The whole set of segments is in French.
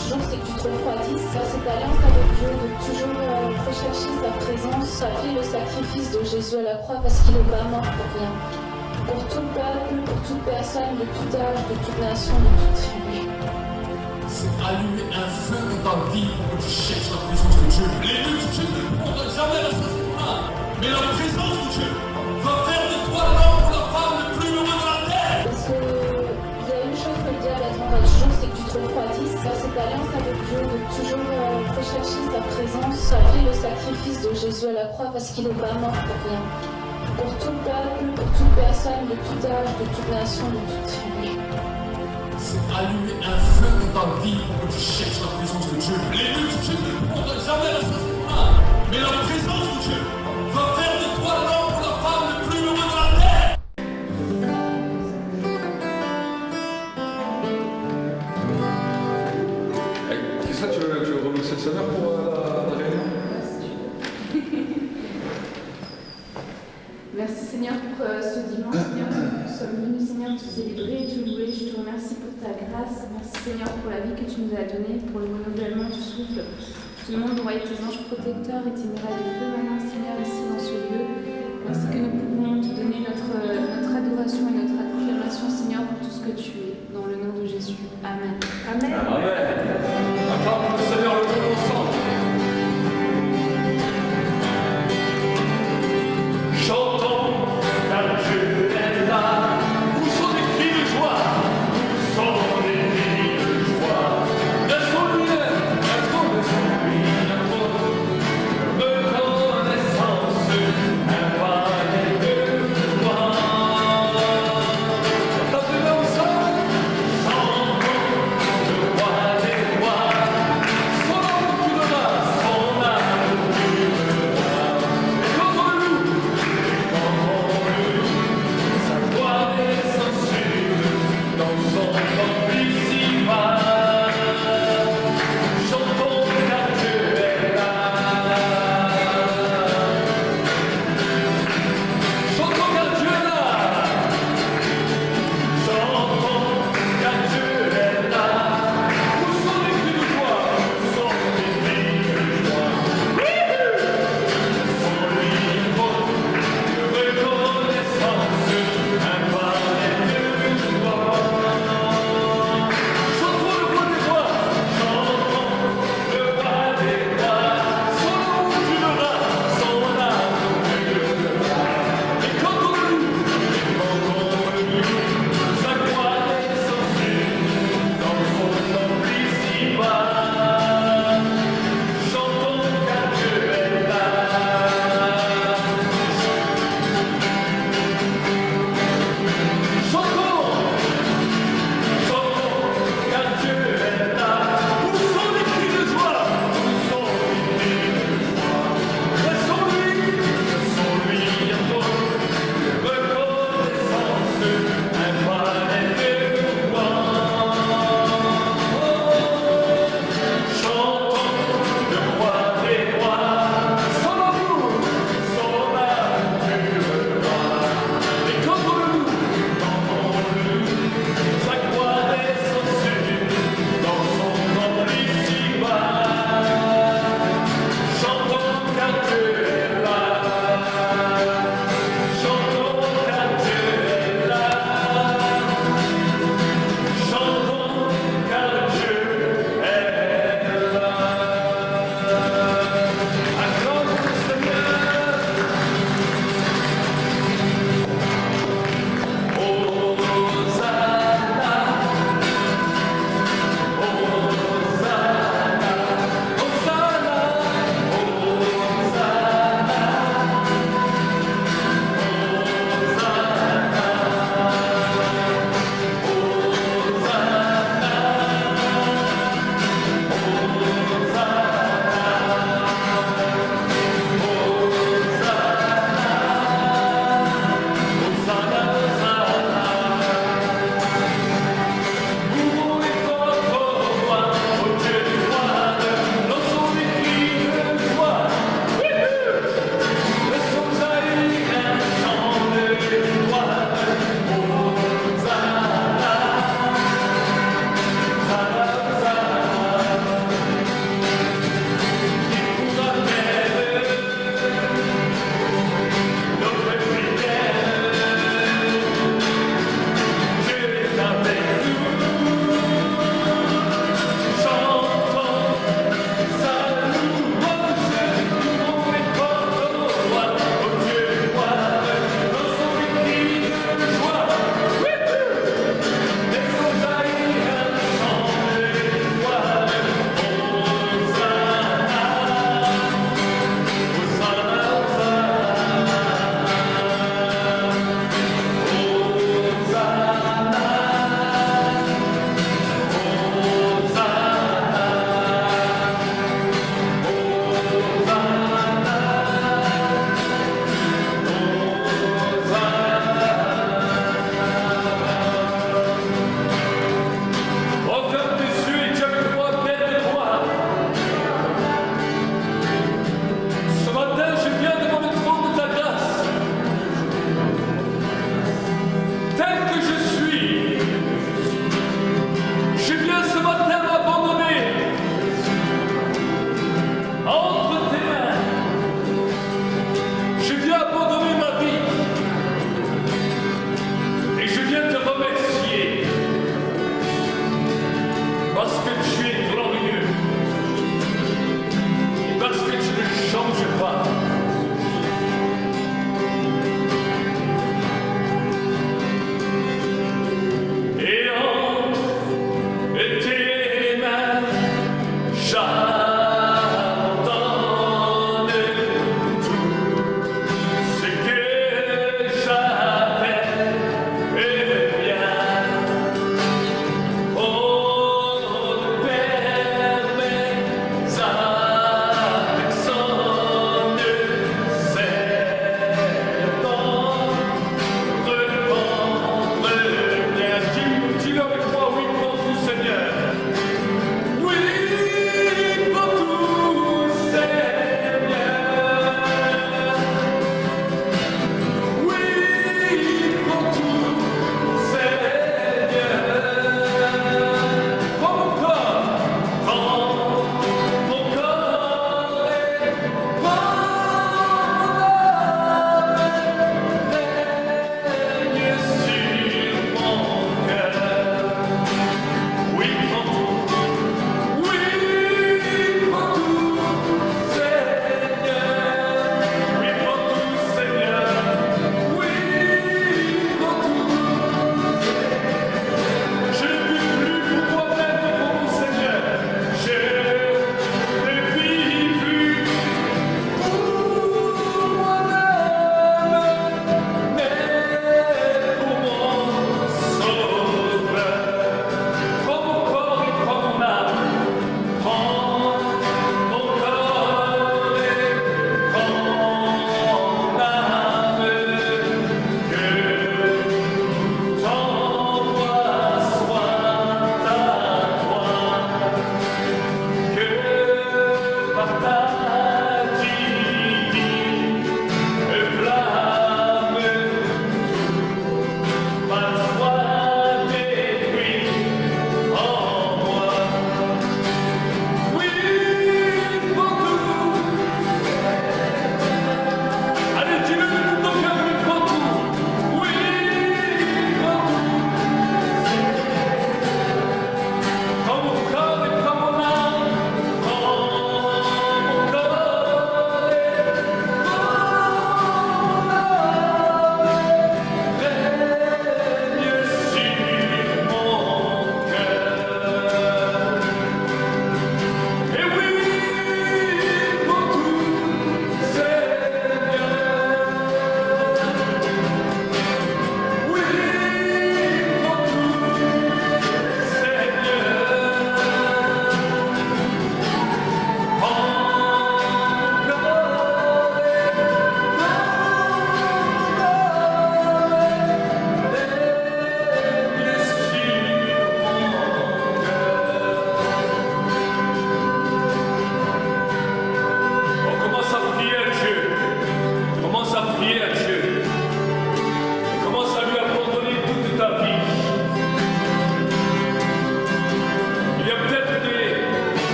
toujours, c'est que tu te refroidisses. Cette alliance avec Dieu, de toujours rechercher sa présence, appeler le sacrifice de Jésus à la croix parce qu'il n'est pas mort pour rien. Pour tout peuple, pour toute personne, de tout âge, de toute nation, de toute tribu. C'est allumer un feu dans ta vie pour que tu cherches la présence de Dieu. Les deux de Dieu ne pourront jamais la satisfaire. Mais la présence de Dieu va faire de toi l'homme ou la femme le plus heureux de la terre. Parce que il y a une chose que le diable attendra toujours, c'est que tu te refroidisses. Cette alliance avec Dieu, de toujours rechercher sa présence, appeler le sacrifice de Jésus à la croix parce qu'il n'est pas mort pour rien. Pour tout peuple, pour toute personne, de tout âge, de toute nation, de toute tribu. C'est allumer un feu dans ta vie pour que tu cherches la présence de Dieu. Les deux de Dieu ne pourront jamais la satisfaire. Mais la présence de Dieu va faire de toi l'homme ou la femme le plus heureux de la terre. Qui ça, tu veux remercier le Seigneur pour la réunion? Merci Seigneur pour ce dimanche, Seigneur, nous sommes venus Seigneur te célébrer et te louer. Je te remercie pour ta grâce. Merci Seigneur pour la vie que tu nous as donnée, pour le renouvellement du souffle. Je te demande d'envoyer tes anges protecteurs et tes murailles de feu maintenant Seigneur ici dans ce lieu. Merci que nous pouvons te donner notre adoration et notre acclamation Seigneur pour tout ce que tu es. Dans le nom de Jésus. Amen. Amen. Amen. Acclame le Seigneur le nom ensemble. Chantons, car Dieu est là. Où sont les cris de joie? Où sont les cris de joie? Laissons-lui, laissons-lui reconnaissance, un paquet de gloire. Chantons-le ensemble. Chantons le roi des rois.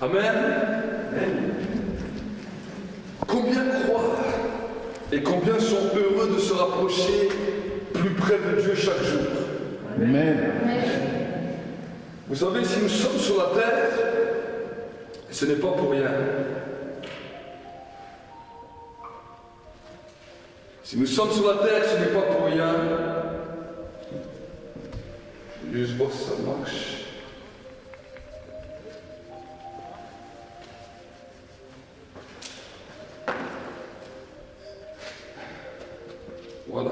Amen. Combien croient et combien sont heureux de se rapprocher plus près de Dieu chaque jour. Amen. Vous savez, si nous sommes sur la terre, ce n'est pas pour rien. Si nous sommes sur la terre, ce n'est pas pour rien. Je vais juste voir si ça marche. Voilà.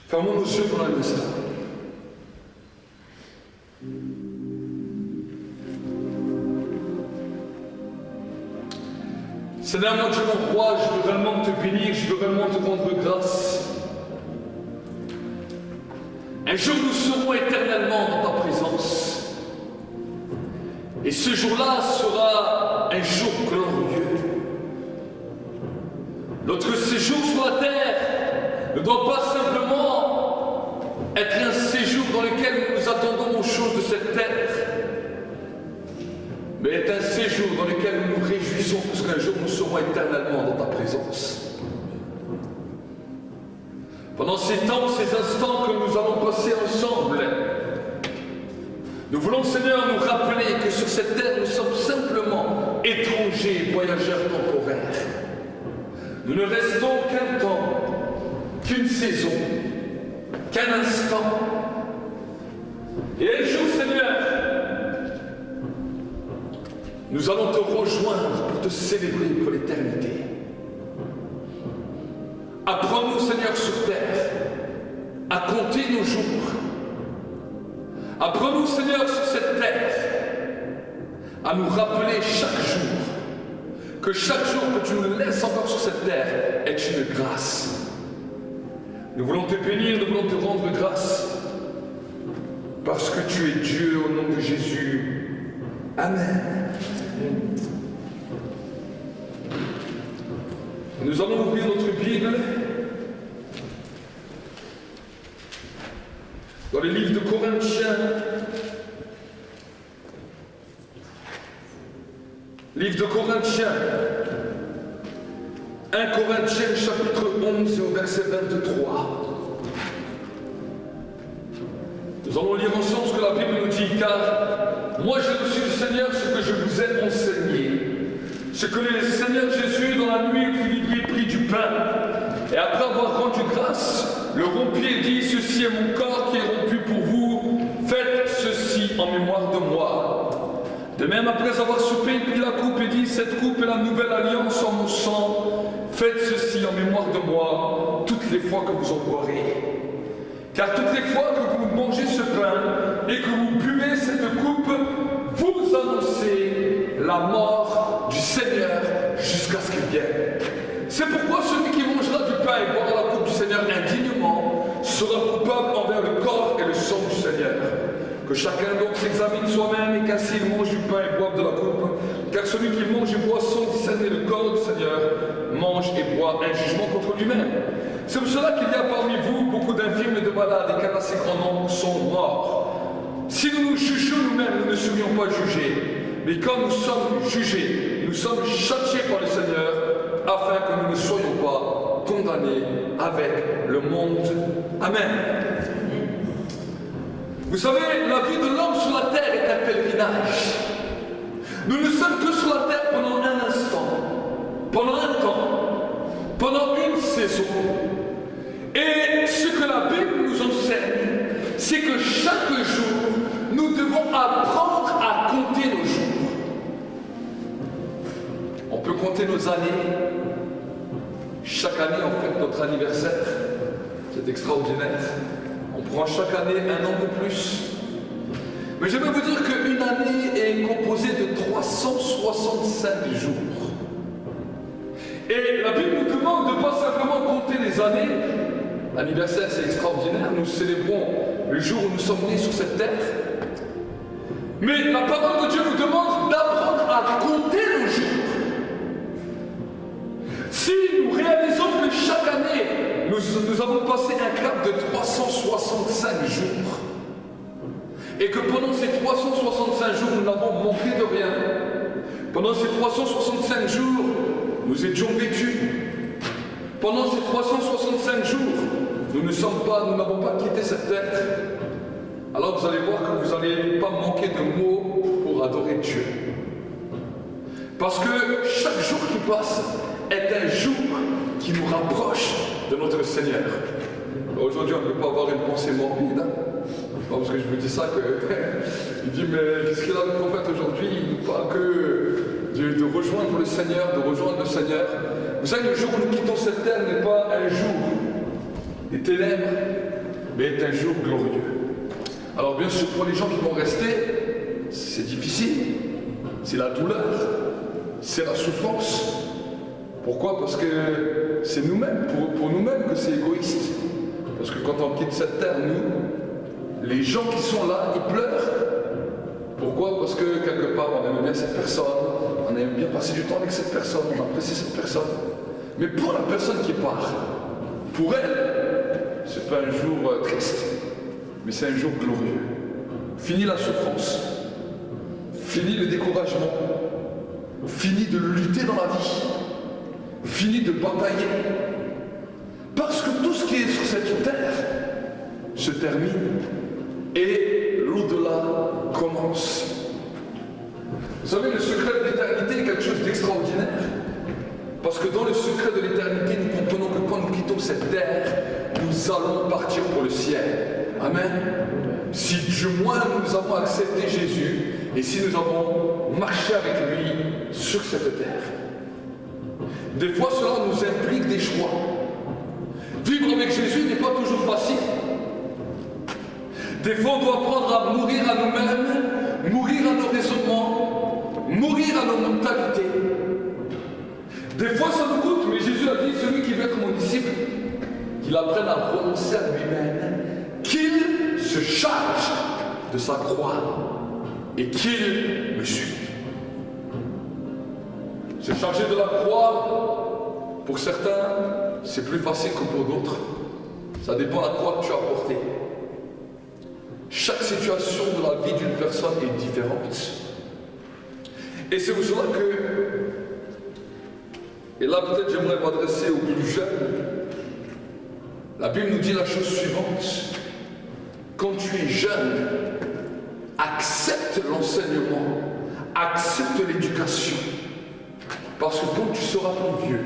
Fermons nos yeux pendant un instant. Seigneur, mon Dieu, mon roi, je veux vraiment te bénir, je veux vraiment te rendre grâce. Un jour, nous serons éternellement dans ta présence. Et ce jour-là sera un jour glorieux. Notre séjour sur la terre ne doit pas simplement être un séjour dans lequel nous attendons aux choses de cette terre, mais est un séjour dans lequel nous nous réjouissons parce qu'un jour nous serons éternellement dans ta présence. Pendant ces temps, ces instants que nous allons passer ensemble, nous voulons, Seigneur, nous rappeler que sur cette terre, nous sommes simplement étrangers, voyageurs temporaires. Nous ne restons qu'un temps, qu'une saison, qu'un instant. Et un jour, Seigneur, nous allons te rejoindre pour te célébrer pour l'éternité. Apprends-nous, Seigneur, sur terre, à compter nos jours. Apprends-nous, Seigneur, sur cette terre, à nous rappeler chaque jour que chaque jour que tu nous laisses encore sur cette terre est une grâce. Nous voulons te bénir, nous voulons te rendre grâce, parce que tu es Dieu au nom de Jésus. Amen. Nous allons ouvrir notre Bible dans le livre de Corinthiens. Livre de Corinthiens. 1 Corinthiens chapitre 11 et au verset 23. Nous allons lire ensemble ce que la Bible nous dit, car moi j'ai reçu du Seigneur ce que je vous ai enseigné. Ce que le Seigneur Jésus, dans la nuit, il prit du pain, et après avoir rendu grâce, le rompit et dit, ceci est mon corps qui est rompu pour vous, faites ceci en mémoire de moi. De même, après avoir soupé, il prit la coupe et dit, cette coupe est la nouvelle alliance en mon sang, faites ceci en mémoire de moi, toutes les fois que vous en boirez. Car toutes les fois que vous mangez ce pain et que vous buvez cette coupe, vous annoncez la mort du Seigneur jusqu'à ce qu'il vienne. C'est pourquoi celui qui mangera du pain et boira la coupe du Seigneur indignement sera coupable envers le corps et le sang du Seigneur. Que chacun donc s'examine soi-même et qu'ainsi il mange du pain et boive de la coupe. Car celui qui mange et boit sans discerner le corps du Seigneur mange et boit un jugement contre lui-même. C'est pour cela qu'il y a parmi vous beaucoup d'infirmes et de malades et qu'un assez grand nombre sont morts. Si nous nous jugions nous-mêmes, nous ne serions pas jugés. Mais quand nous sommes jugés, nous sommes châtiés par le Seigneur, afin que nous ne soyons pas condamnés avec le monde. Amen. Vous savez, la vie de l'homme sur la terre est un pèlerinage. Nous ne sommes que sur la terre pendant un instant, pendant un temps, pendant une saison. Et ce que la Bible nous enseigne, c'est que chaque jour, nous devons apprendre à compter nos jours. On peut compter nos années. Chaque année, on fête notre anniversaire. C'est extraordinaire. On prend chaque année un an de plus. Mais je veux vous dire qu'une année est composée de 365 jours. Et la Bible nous demande de ne pas simplement compter les années. L'anniversaire, c'est extraordinaire. Nous célébrons le jour où nous sommes nés sur cette terre. Mais la parole de Dieu nous demande d'apprendre à compter nos jours. Si nous réalisons que chaque année, nous avons passé un cap de 365 jours, Et que pendant ces 365 jours, nous n'avons manqué de rien. Pendant ces 365 jours, nous étions vêtus. Pendant ces 365 jours, nous n'avons pas quitté cette terre. Alors vous allez voir que vous n'allez pas manquer de mots pour adorer Dieu. Parce que chaque jour qui passe est un jour qui nous rapproche de notre Seigneur. Aujourd'hui, on ne peut pas avoir une pensée morbide. Hein? Non, parce que je vous dis ça que il dit mais qu'est-ce qu'il a le prophète aujourd'hui? Il nous parle que de rejoindre le Seigneur, de rejoindre le Seigneur. Vous savez, le jour où nous quittons cette terre n'est pas un jour des ténèbres, mais est un jour glorieux. Alors bien sûr, pour les gens qui vont rester, c'est difficile, c'est la douleur, c'est la souffrance. Pourquoi? Parce que c'est nous-mêmes, pour nous-mêmes que c'est égoïste. Parce que quand on quitte cette terre, nous, les gens qui sont là, ils pleurent. Pourquoi? Parce que quelque part, on aime bien cette personne, on aime bien passer du temps avec cette personne, on apprécie cette personne. Mais pour la personne qui part, pour elle, c'est pas un jour triste, mais c'est un jour glorieux. Fini la souffrance, fini le découragement, fini de lutter dans la vie, fini de batailler. Parce que tout ce qui est sur cette terre se termine et l'au-delà commence. Vous savez, le secret de l'éternité est quelque chose d'extraordinaire. Parce que dans le secret de l'éternité, nous comprenons que quand nous quittons cette terre, nous allons partir pour le ciel. Amen. Si du moins nous avons accepté Jésus et si nous avons marché avec lui sur cette terre. Des fois, cela nous implique des choix. Vivre avec Jésus n'est pas toujours facile. Des fois, on doit apprendre à mourir à nous-mêmes, mourir à nos raisonnements, mourir à nos mentalités. Des fois, ça nous coûte, mais Jésus a dit, celui qui veut être mon disciple, qu'il apprenne à renoncer à lui-même, qu'il se charge de sa croix et qu'il me suive. Se charger de la croix, pour certains, c'est plus facile que pour d'autres. Ça dépend de la croix que tu as portée. Chaque situation de la vie d'une personne est différente. Et c'est pour cela que, et là peut-être j'aimerais m'adresser aux plus jeunes, la Bible nous dit la chose suivante: quand tu es jeune, accepte l'enseignement, accepte l'éducation, parce que quand tu seras plus vieux,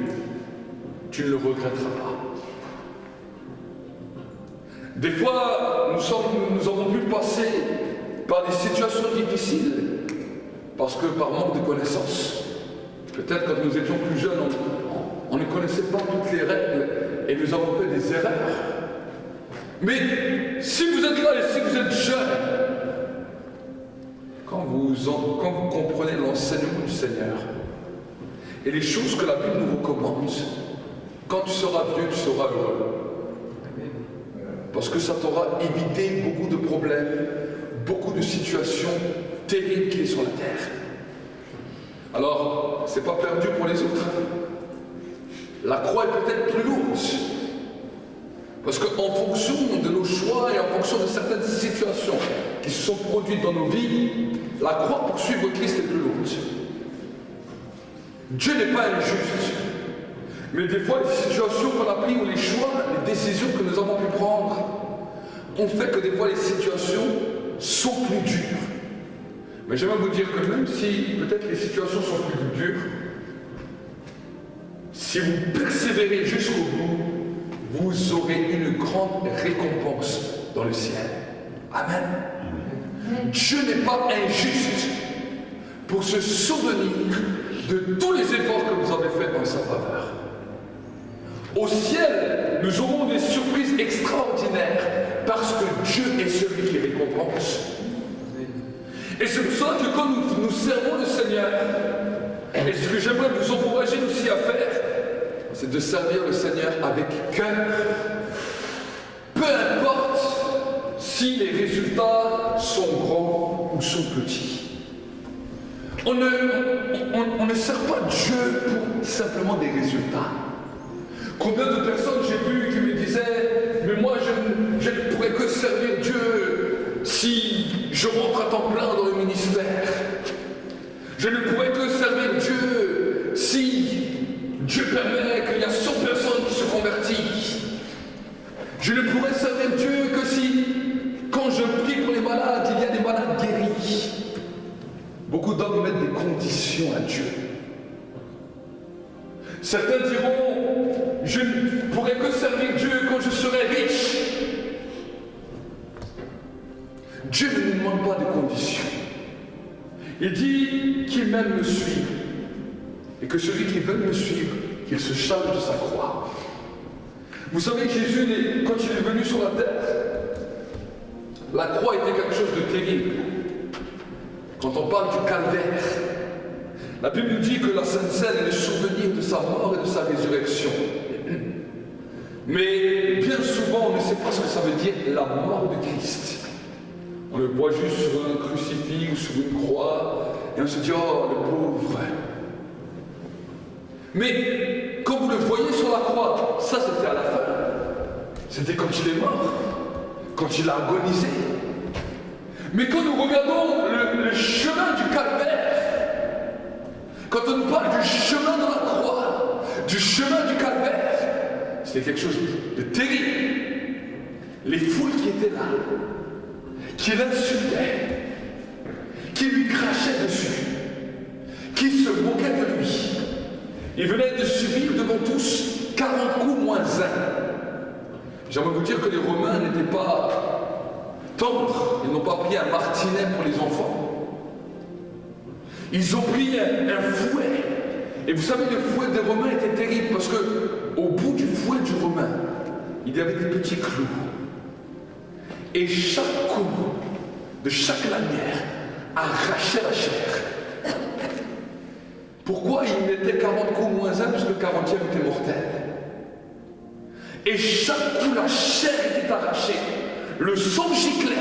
tu ne le regretteras pas. Des fois, nous avons pu passer par des situations difficiles, parce que par manque de connaissances, peut-être quand nous étions plus jeunes, on ne connaissait pas toutes les règles et nous avons fait des erreurs. Mais si vous êtes là et si vous êtes jeune, quand vous comprenez l'enseignement du Seigneur et les choses que la Bible nous recommande, quand tu seras vieux, tu seras heureux. Parce que ça t'aura évité beaucoup de problèmes, beaucoup de situations terribles qui sont sur la terre. Alors, c'est pas perdu pour les autres. La croix est peut-être plus lourde. Parce qu'en fonction de nos choix et en fonction de certaines situations qui se sont produites dans nos vies, la croix pour suivre Christ est plus lourde. Dieu n'est pas injuste. Mais des fois, les situations qu'on a prises ou les choix, les décisions que nous avons pu prendre, ont fait que des fois les situations sont plus dures. Mais j'aimerais vous dire que même si peut-être les situations sont plus dures, si vous persévérez jusqu'au bout, vous aurez une grande récompense dans le ciel. Amen. Dieu n'est pas injuste pour se souvenir de tous les efforts que vous avez faits en sa faveur. Au ciel, nous aurons des surprises extraordinaires parce que Dieu est celui qui récompense. Et c'est pour cela que quand nous servons le Seigneur, et ce que j'aimerais vous encourager aussi à faire, c'est de servir le Seigneur avec cœur. Peu importe si les résultats sont grands ou sont petits. On ne sert pas Dieu pour simplement des résultats. Combien de personnes j'ai vues qui me disaient « Mais moi, je ne pourrais que servir Dieu si je rentre à temps plein dans le ministère. Je ne pourrais que servir Dieu si Dieu permet qu'il y a 100 personnes qui se convertissent. Je ne pourrais servir Dieu que si, quand je prie pour les malades, il y a des malades guéris. Beaucoup d'hommes mettent des conditions à Dieu. Certains diront, je ne pourrai que servir Dieu quand je serai riche. Dieu ne nous demande pas de conditions. Il dit qu'il m'aime me suivre. Et que celui qui veut me suivre, qu'il se charge de sa croix. Vous savez, Jésus, quand il est venu sur la terre, la croix était quelque chose de terrible. Quand on parle du calvaire, la Bible nous dit que la Sainte Seine est le souvenir de sa mort et de sa résurrection. Mais bien souvent, on ne sait pas ce que ça veut dire la mort de Christ. On le voit juste sur un crucifix ou sur une croix, et on se dit, oh, le pauvre. Mais quand vous le voyez sur la croix, ça c'était à la fin. C'était quand il est mort, quand il a agonisé. Mais quand nous regardons le chemin du calvaire, quand on nous parle du chemin de la croix, du chemin du calvaire, c'était quelque chose de terrible. Les foules qui étaient là, qui l'insultaient, qui lui crachaient dessus, qui se moquaient de lui. Il venait de subir devant tous 40 coups moins 1. J'aimerais vous dire que les Romains n'étaient pas tendres, ils n'ont pas pris un martinet pour les enfants. Ils ont pris un fouet. Et vous savez, le fouet des Romains était terrible parce qu'au bout du fouet du Romain, il y avait des petits clous. Et chaque coup de chaque lanière arrachait la chair. Pourquoi il mettait 40 coups moins 1? Parce que le 40e était mortel. Et chaque coup, la chair était arrachée. Le sang giclait.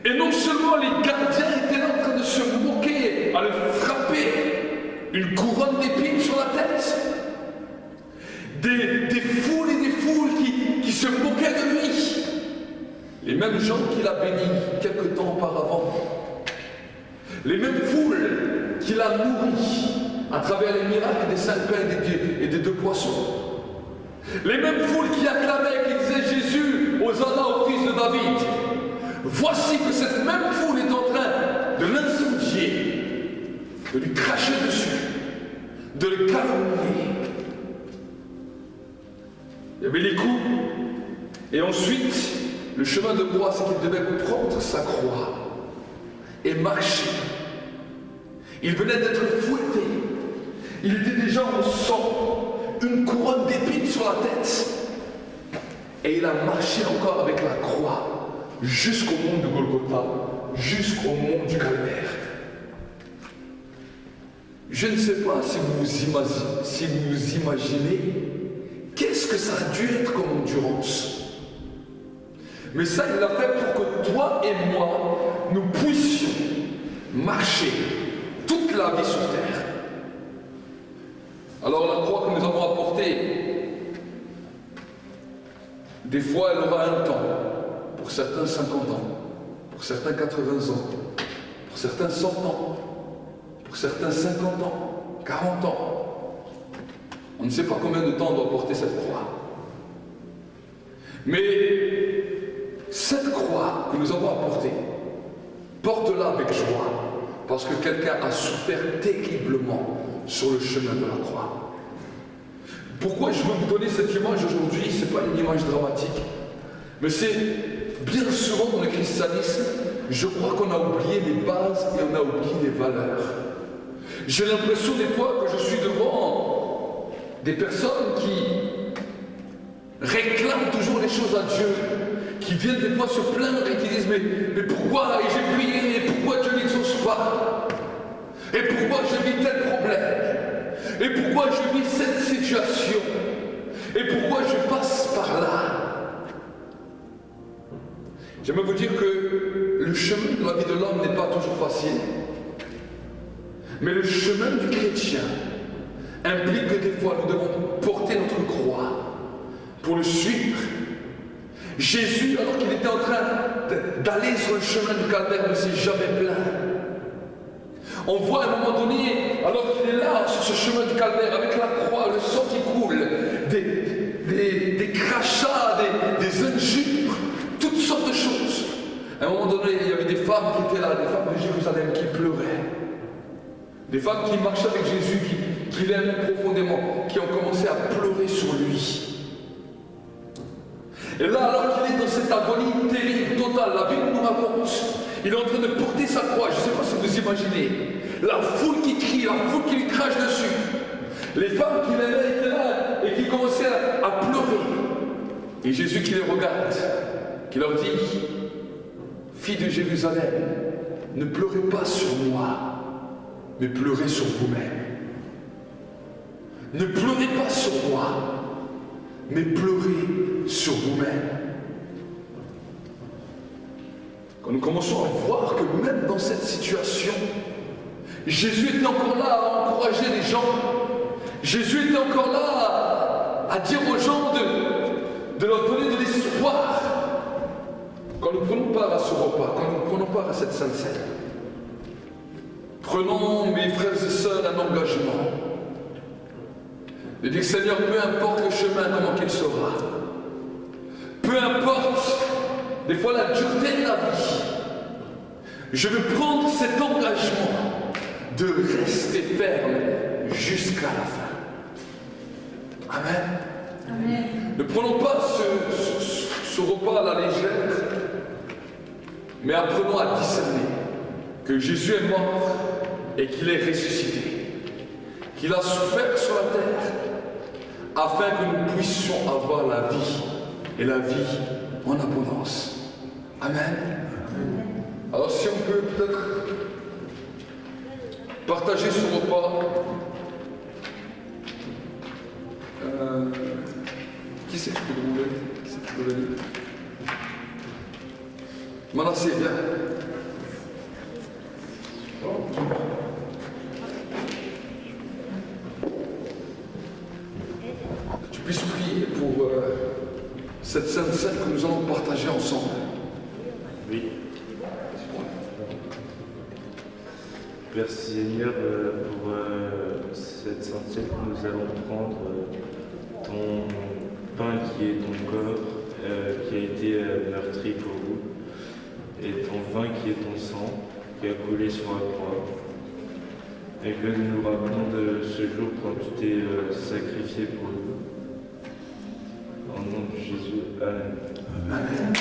Et non seulement les gardiens étaient là en train de se moquer, à le frapper, une couronne d'épines sur la tête. Des foules et des foules qui se moquaient de lui. Les mêmes gens qu'il a bénis quelque temps auparavant. Les mêmes foules qu'il a nourries à travers les miracles des 5 pains et des 2 poissons. Les mêmes foules qui acclamaient, qui disaient Jésus, Hosanna au fils de David. Voici que cette même foule est en train de l'incendier, de lui cracher dessus, de le calomnier. Il y avait les coups, et ensuite, le chemin de croix, c'est qu'il devait prendre sa croix et marcher. Il venait d'être fouetté. Il était déjà en sang, une couronne d'épines sur la tête. Et il a marché encore avec la croix jusqu'au mont de Golgotha, jusqu'au mont du Calvaire. Je ne sais pas si vous vous imaginez qu'est-ce que ça a dû être comme endurance. Mais ça, il l'a fait pour que toi et moi, nous puissions marcher toute la vie sur terre. Alors la croix que nous avons apportée, des fois elle aura un temps, pour certains 50 ans, pour certains 80 ans, pour certains 100 ans, pour certains 50 ans, 40 ans. On ne sait pas combien de temps on doit porter cette croix. Mais cette croix que nous avons apportée, porte-la avec joie, parce que quelqu'un a souffert terriblement sur le chemin de la croix. Pourquoi je veux vous donner cette image aujourd'hui? Ce n'est pas une image dramatique, mais c'est bien souvent dans le christianisme, je crois qu'on a oublié les bases et on a oublié les valeurs. J'ai l'impression des fois que je suis devant des personnes qui réclament toujours les choses à Dieu, qui viennent des fois se plaindre et qui disent mais pourquoi j'ai prié, et pourquoi Dieu n'exauce pas, et pourquoi je vis tel problème, et pourquoi je vis cette situation, et pourquoi je passe par là. J'aimerais vous dire que le chemin de la vie de l'homme n'est pas toujours facile, mais le chemin du chrétien implique que des fois nous devons porter notre croix pour le suivre. Jésus, alors qu'il était en train d'aller sur le chemin du calvaire, mais c'est jamais plein. On voit à un moment donné, alors qu'il est là, sur ce chemin du calvaire, avec la croix, le sang qui coule, des crachats, des injures, toutes sortes de choses. À un moment donné, il y avait des femmes qui étaient là, des femmes de Jérusalem qui pleuraient. Des femmes qui marchaient avec Jésus, qui l'aimaient profondément, qui ont commencé à pleurer sur lui. Et là, alors qu'il est dans cette agonie terrible, totale, la Bible nous raconte, il est en train de porter sa croix. Je ne sais pas si vous imaginez. La foule qui crie, la foule qui lui crache dessus. Les femmes qui l'aimaient étaient là et qui commençaient à pleurer. Et Jésus qui les regarde, qui leur dit, filles de Jérusalem, ne pleurez pas sur moi, mais pleurez sur vous-même. Ne pleurez pas sur moi, mais pleurez sur vous-même. Quand nous commençons à voir que même dans cette situation, Jésus était encore là à encourager les gens. Jésus était encore là à dire aux gens de leur donner de l'espoir. Quand nous prenons part à ce repas, quand nous prenons part à cette Sainte Seine, prenons, mes frères et sœurs, un engagement. De dire, Seigneur, peu importe le chemin, comment qu'il sera, peu importe, des fois la dureté de la vie, je veux prendre cet engagement de rester ferme jusqu'à la fin. Amen. Amen. Ne prenons pas ce repas à la légère, mais apprenons à discerner que Jésus est mort et qu'il est ressuscité, qu'il a souffert sur la terre, afin que nous puissions avoir la vie, et la vie en abondance. Amen. Alors si on peut peut-être partager ce repas. Qui c'est qui peut le rouler? Qui c'est qui peut le lire? Manassé, viens. Que tu puisses prier pour cette Sainte Seine que nous allons partager ensemble. Oui. Merci Seigneur pour cette Sainte Seine que nous allons prendre, ton pain qui est ton corps, qui a été meurtri pour vous, et ton vin qui est ton sang, qui a coulé sur la croix. Et que nous nous rappelons de ce jour quand tu t'es sacrifié pour nous. Au nom de Jésus, Amen. Amen.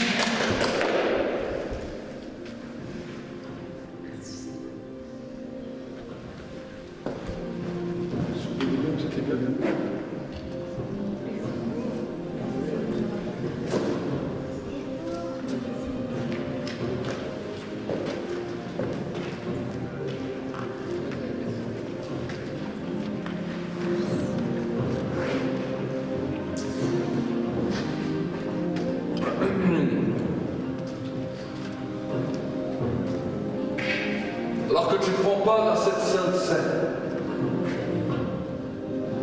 Alors que tu prends part à cette Sainte Seine,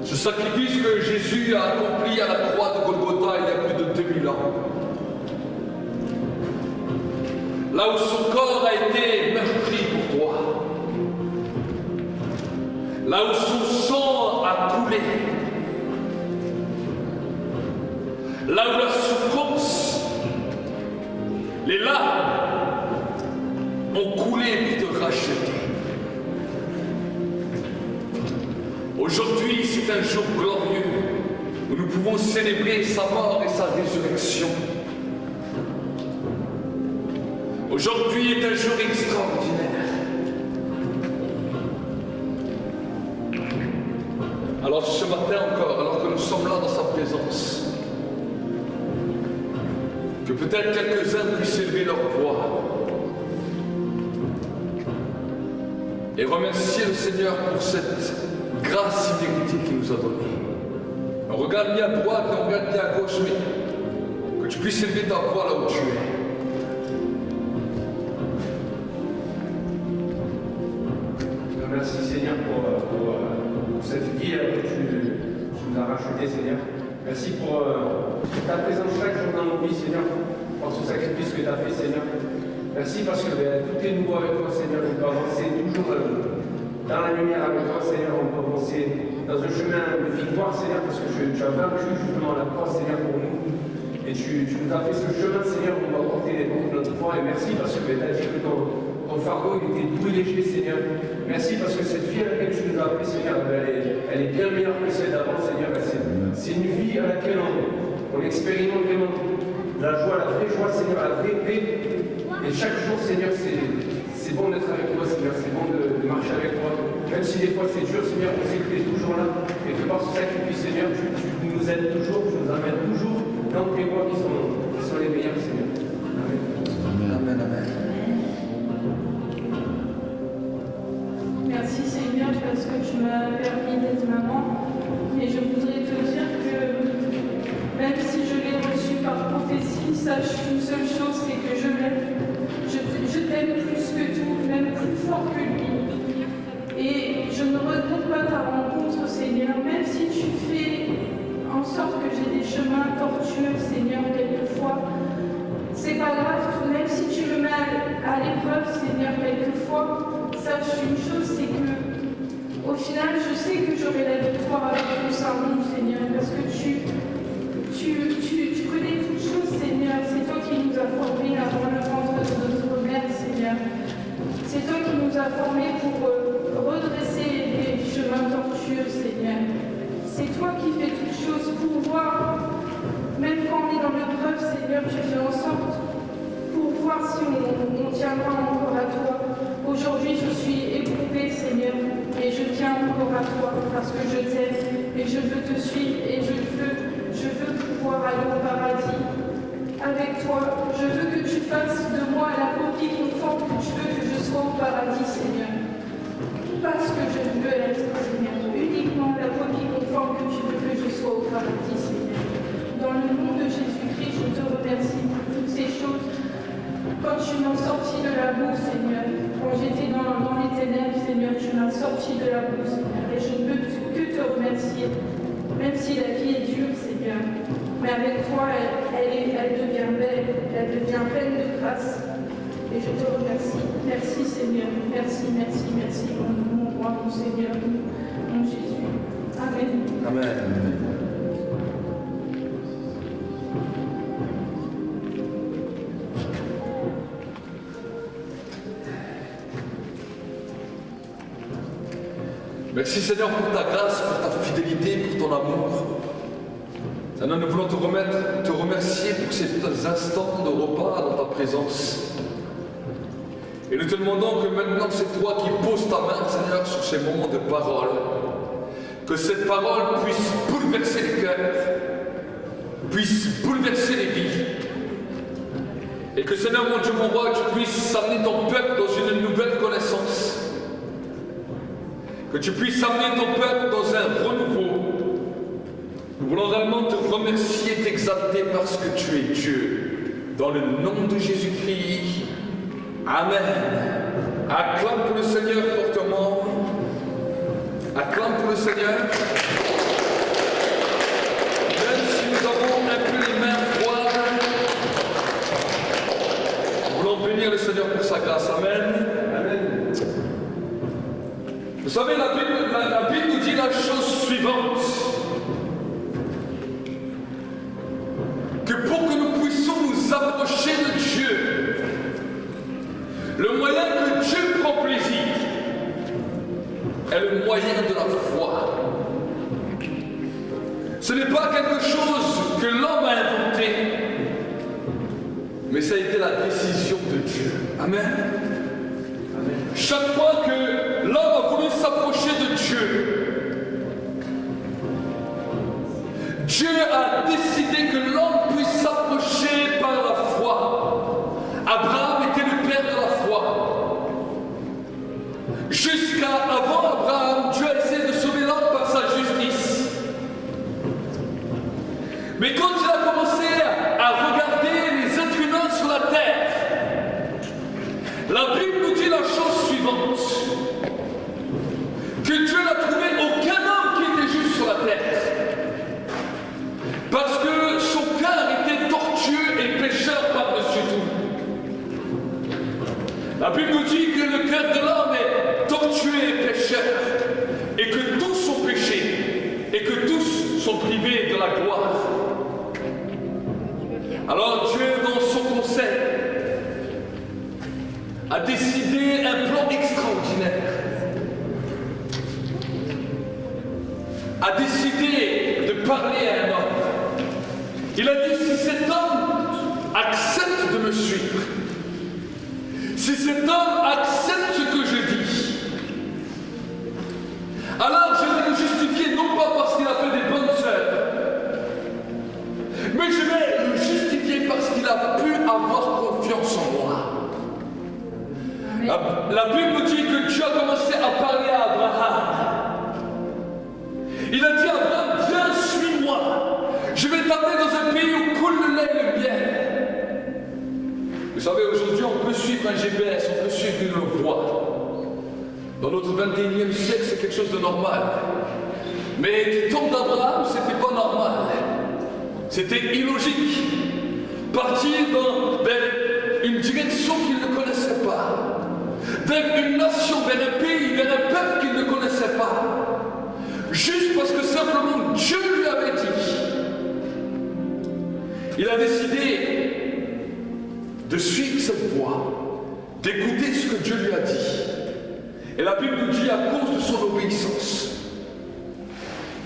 ce sacrifice que Jésus a accompli à la croix de Golgotha il y a plus de 2000 ans, là où son corps a été meurtri pour toi, là où son sang a coulé, là où la souffrance, les larmes ont coulé pour te racheter. Aujourd'hui, c'est un jour glorieux où nous pouvons célébrer sa mort et sa résurrection. Aujourd'hui est un jour extraordinaire. Alors ce matin encore, alors que nous sommes là dans sa présence, que peut-être quelques-uns puissent élever leur voix et remercier le Seigneur pour cette grâce imméritée qu'il nous a donnée. On regarde ni à droite, on regarde ni à gauche, mais que tu puisses élever ta voix là où tu es. Merci Seigneur pour cette vie que tu nous as rachetée, Seigneur. Merci pour ta présence chaque jour dans nos vies, Seigneur, pour ce sacrifice que tu as fait, Seigneur. Merci parce que tout est nouveau avec toi, Seigneur. On peut avancer toujours dans la lumière avec toi, Seigneur. On peut avancer dans un chemin de victoire, Seigneur, parce que tu as vaincu justement la croix, Seigneur, pour nous. Et tu nous as fait ce chemin, Seigneur, où on va porter notre foi. Et merci parce que tu as dit que ton fardeau il était doux et léger, Seigneur. Merci parce que cette vie à laquelle tu nous as appelés, Seigneur, elle est bien meilleure que celle d'avant, Seigneur. C'est une vie à laquelle on expérimente vraiment la joie, la vraie joie, Seigneur, la vraie paix. Et chaque jour, Seigneur, c'est bon d'être avec toi, Seigneur. C'est bon de marcher avec toi. Même si des fois c'est dur, Seigneur, on sait que tu es toujours là. Et que par ce sacrifice, Seigneur, tu nous aides toujours, tu nous amènes toujours dans tes voies qui sont les meilleures, Seigneur. Amen. Amen, amen. Merci Seigneur parce que tu m'as permis d'être maman. Et je voudrais te dire que même si je l'ai reçu par prophétie, sache une seule chose, c'est que je l'aime. Je t'aime plus que tout, même plus fort que lui. Et je ne regrette pas ta rencontre, Seigneur, même si tu fais en sorte que j'ai des chemins tortueux, Seigneur, quelquefois. C'est pas grave, même si tu me mets à l'épreuve, Seigneur, quelquefois, sache une chose, c'est que au final, je sais que j'aurai la victoire avec tout ça, mon Seigneur, parce que tu connais toutes choses, Seigneur. C'est toi qui nous as formés avant le ventre de notre mère, Seigneur. C'est toi qui nous as formés pour redresser les chemins tortueux, Seigneur. C'est toi qui fais toutes choses pour voir, même quand on est dans l'épreuve, Seigneur, tu fais en sorte pour voir si on tiendra encore à toi. Aujourd'hui, je suis éprouvée, Seigneur, et je tiens encore à toi parce que je t'aime et je veux te suivre et je veux pouvoir aller au paradis avec toi. Je veux que tu fasses de moi la copie conforme que tu veux que je sois au paradis, Seigneur. Parce que je veux être, Seigneur, uniquement la copie conforme que tu veux que je sois au paradis, Seigneur. Dans le nom de Jésus-Christ, je te remercie pour toutes ces choses. Quand tu m'as sorti de la boue, Seigneur, quand j'étais dans les ténèbres, Seigneur, tu m'as sorti de la boue, Seigneur, et je ne peux que te remercier, même si la vie est dure, Seigneur. Mais avec toi, elle devient belle, elle devient pleine de grâce. Et je te remercie. Merci, Seigneur. Merci, merci, merci, mon roi, mon Seigneur, mon Jésus. Amen. Amen. Merci Seigneur pour ta grâce, pour ta fidélité, pour ton amour. Seigneur, nous voulons te remercier pour ces instants de repas dans ta présence. Et nous te demandons que maintenant c'est toi qui poses ta main, Seigneur, sur ces moments de parole. Que cette parole puisse bouleverser les cœurs, puisse bouleverser les vies. Et que Seigneur, mon Dieu, mon roi, tu puisses amener ton peuple dans une nouvelle connaissance. Que tu puisses amener ton peuple dans un renouveau. Nous voulons réellement te remercier, t'exalter parce que tu es Dieu. Dans le nom de Jésus-Christ. Amen. Acclame pour le Seigneur fortement. Acclame pour le Seigneur. Même si nous avons un peu les mains froides, nous voulons bénir le Seigneur pour sa grâce. Amen. Amen. Vous savez, la Bible nous dit la chose suivante. Que pour que nous puissions nous approcher de Dieu, le moyen que Dieu prend plaisir est le moyen de la foi. Ce n'est pas quelque chose que l'homme a inventé, mais ça a été la décision de Dieu. Amen. Chaque fois que l'homme a voulu s'approcher de Dieu, Dieu a décidé que l'homme puisse s'approcher par la foi. Abraham était le père de la foi. Jusqu'à avant Abraham, Dieu a essayé de sauver l'homme par sa justice. Mais quand il a commencé à regarder les êtres humains sur la terre, la Bible nous dit la chose suivante, que Dieu n'a trouvé aucun homme qui était juste sur la terre, parce que son cœur était tortueux et pécheur par-dessus tout. La Bible nous dit que le cœur de l'homme est tortueux et pécheur, et que tous sont péchés, et que tous sont privés de la gloire. Alors Dieu, dans son conseil, a décidé un plan extraordinaire. A décidé de parler à un homme. Il a dit, si cet homme accepte de me suivre, si cet homme accepte ce que je dis, alors je vais le justifier non pas parce qu'il a fait des bonnes œuvres, mais je vais le justifier parce qu'il a pu avoir confiance en moi. La Bible nous dit que Dieu a commencé à parler à Abraham. Il a dit à Abraham, viens, suis-moi. Je vais t'amener dans un pays où coule le lait et le miel. Vous savez, aujourd'hui, on peut suivre un GPS, on peut suivre une voie. Dans notre 21e siècle, c'est quelque chose de normal. Mais du temps d'Abraham, c'était pas normal. C'était illogique. Partir vers une direction qu'il ne connaissait pas. Vers une nation, vers un pays, vers un peuple qu'il ne connaissait pas. Juste parce que simplement Dieu lui avait dit. Il a décidé de suivre cette voie, d'écouter ce que Dieu lui a dit. Et la Bible nous dit, à cause de son obéissance,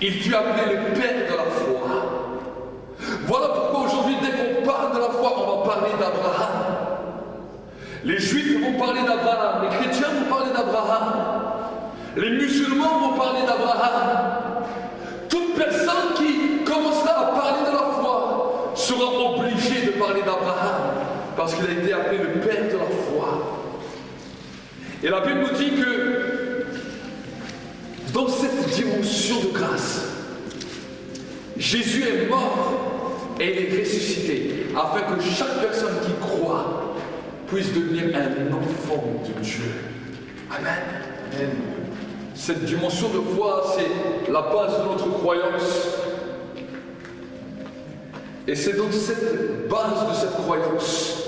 il fut appelé le Père de la foi. Voilà pourquoi aujourd'hui, dès qu'on parle de la foi, on va parler d'Abraham. Les Juifs vont parler d'Abraham, les chrétiens vont parler d'Abraham, les musulmans vont parler d'Abraham. Toute personne qui commencera à parler de la foi sera obligée de parler d'Abraham, parce qu'il a été appelé le Père de la foi. Et la Bible nous dit que dans cette dimension de grâce, Jésus est mort et il est ressuscité, afin que chaque personne qui croit puisse devenir un enfant de Dieu. Amen. Amen. Cette dimension de foi, c'est la base de notre croyance. Et c'est dans cette base de cette croyance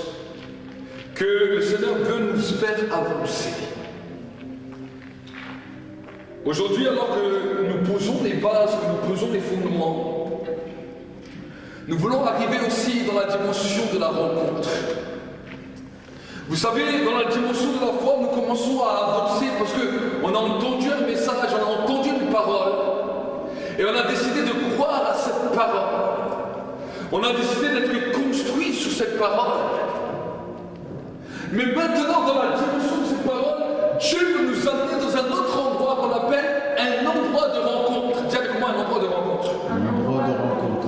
que le Seigneur veut nous faire avancer. Aujourd'hui, alors que nous posons les bases, que nous posons les fondements, nous voulons arriver aussi dans la dimension de la rencontre. Vous savez, dans la dimension de la foi, nous commençons à avancer parce qu'on a entendu un message, on a entendu une parole, et on a décidé de croire à cette parole. On a décidé d'être construit sur cette parole. Mais maintenant, dans la dimension de cette parole, Dieu veut nous amener dans un autre endroit qu'on appelle un endroit de rencontre. Dis avec moi, un endroit de rencontre. Un endroit de rencontre.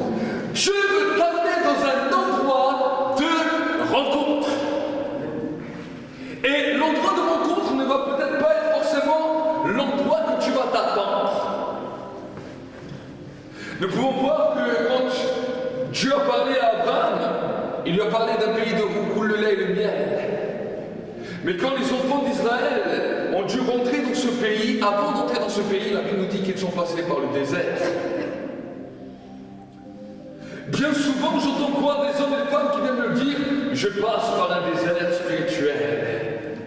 Dieu veut t'amener dans un endroit de rencontre. Et l'endroit de rencontre ne va peut-être pas être forcément l'endroit que tu vas t'attendre. Nous pouvons voir que quand Dieu a parlé à Abraham, il lui a parlé d'un pays où coule le lait et le miel. Mais quand les enfants d'Israël ont dû rentrer dans ce pays, avant d'entrer dans ce pays, la Bible nous dit qu'ils sont passés par le désert. Bien souvent, j'entends voir des hommes et des femmes qui viennent me dire « Je passe par un désert spirituel ».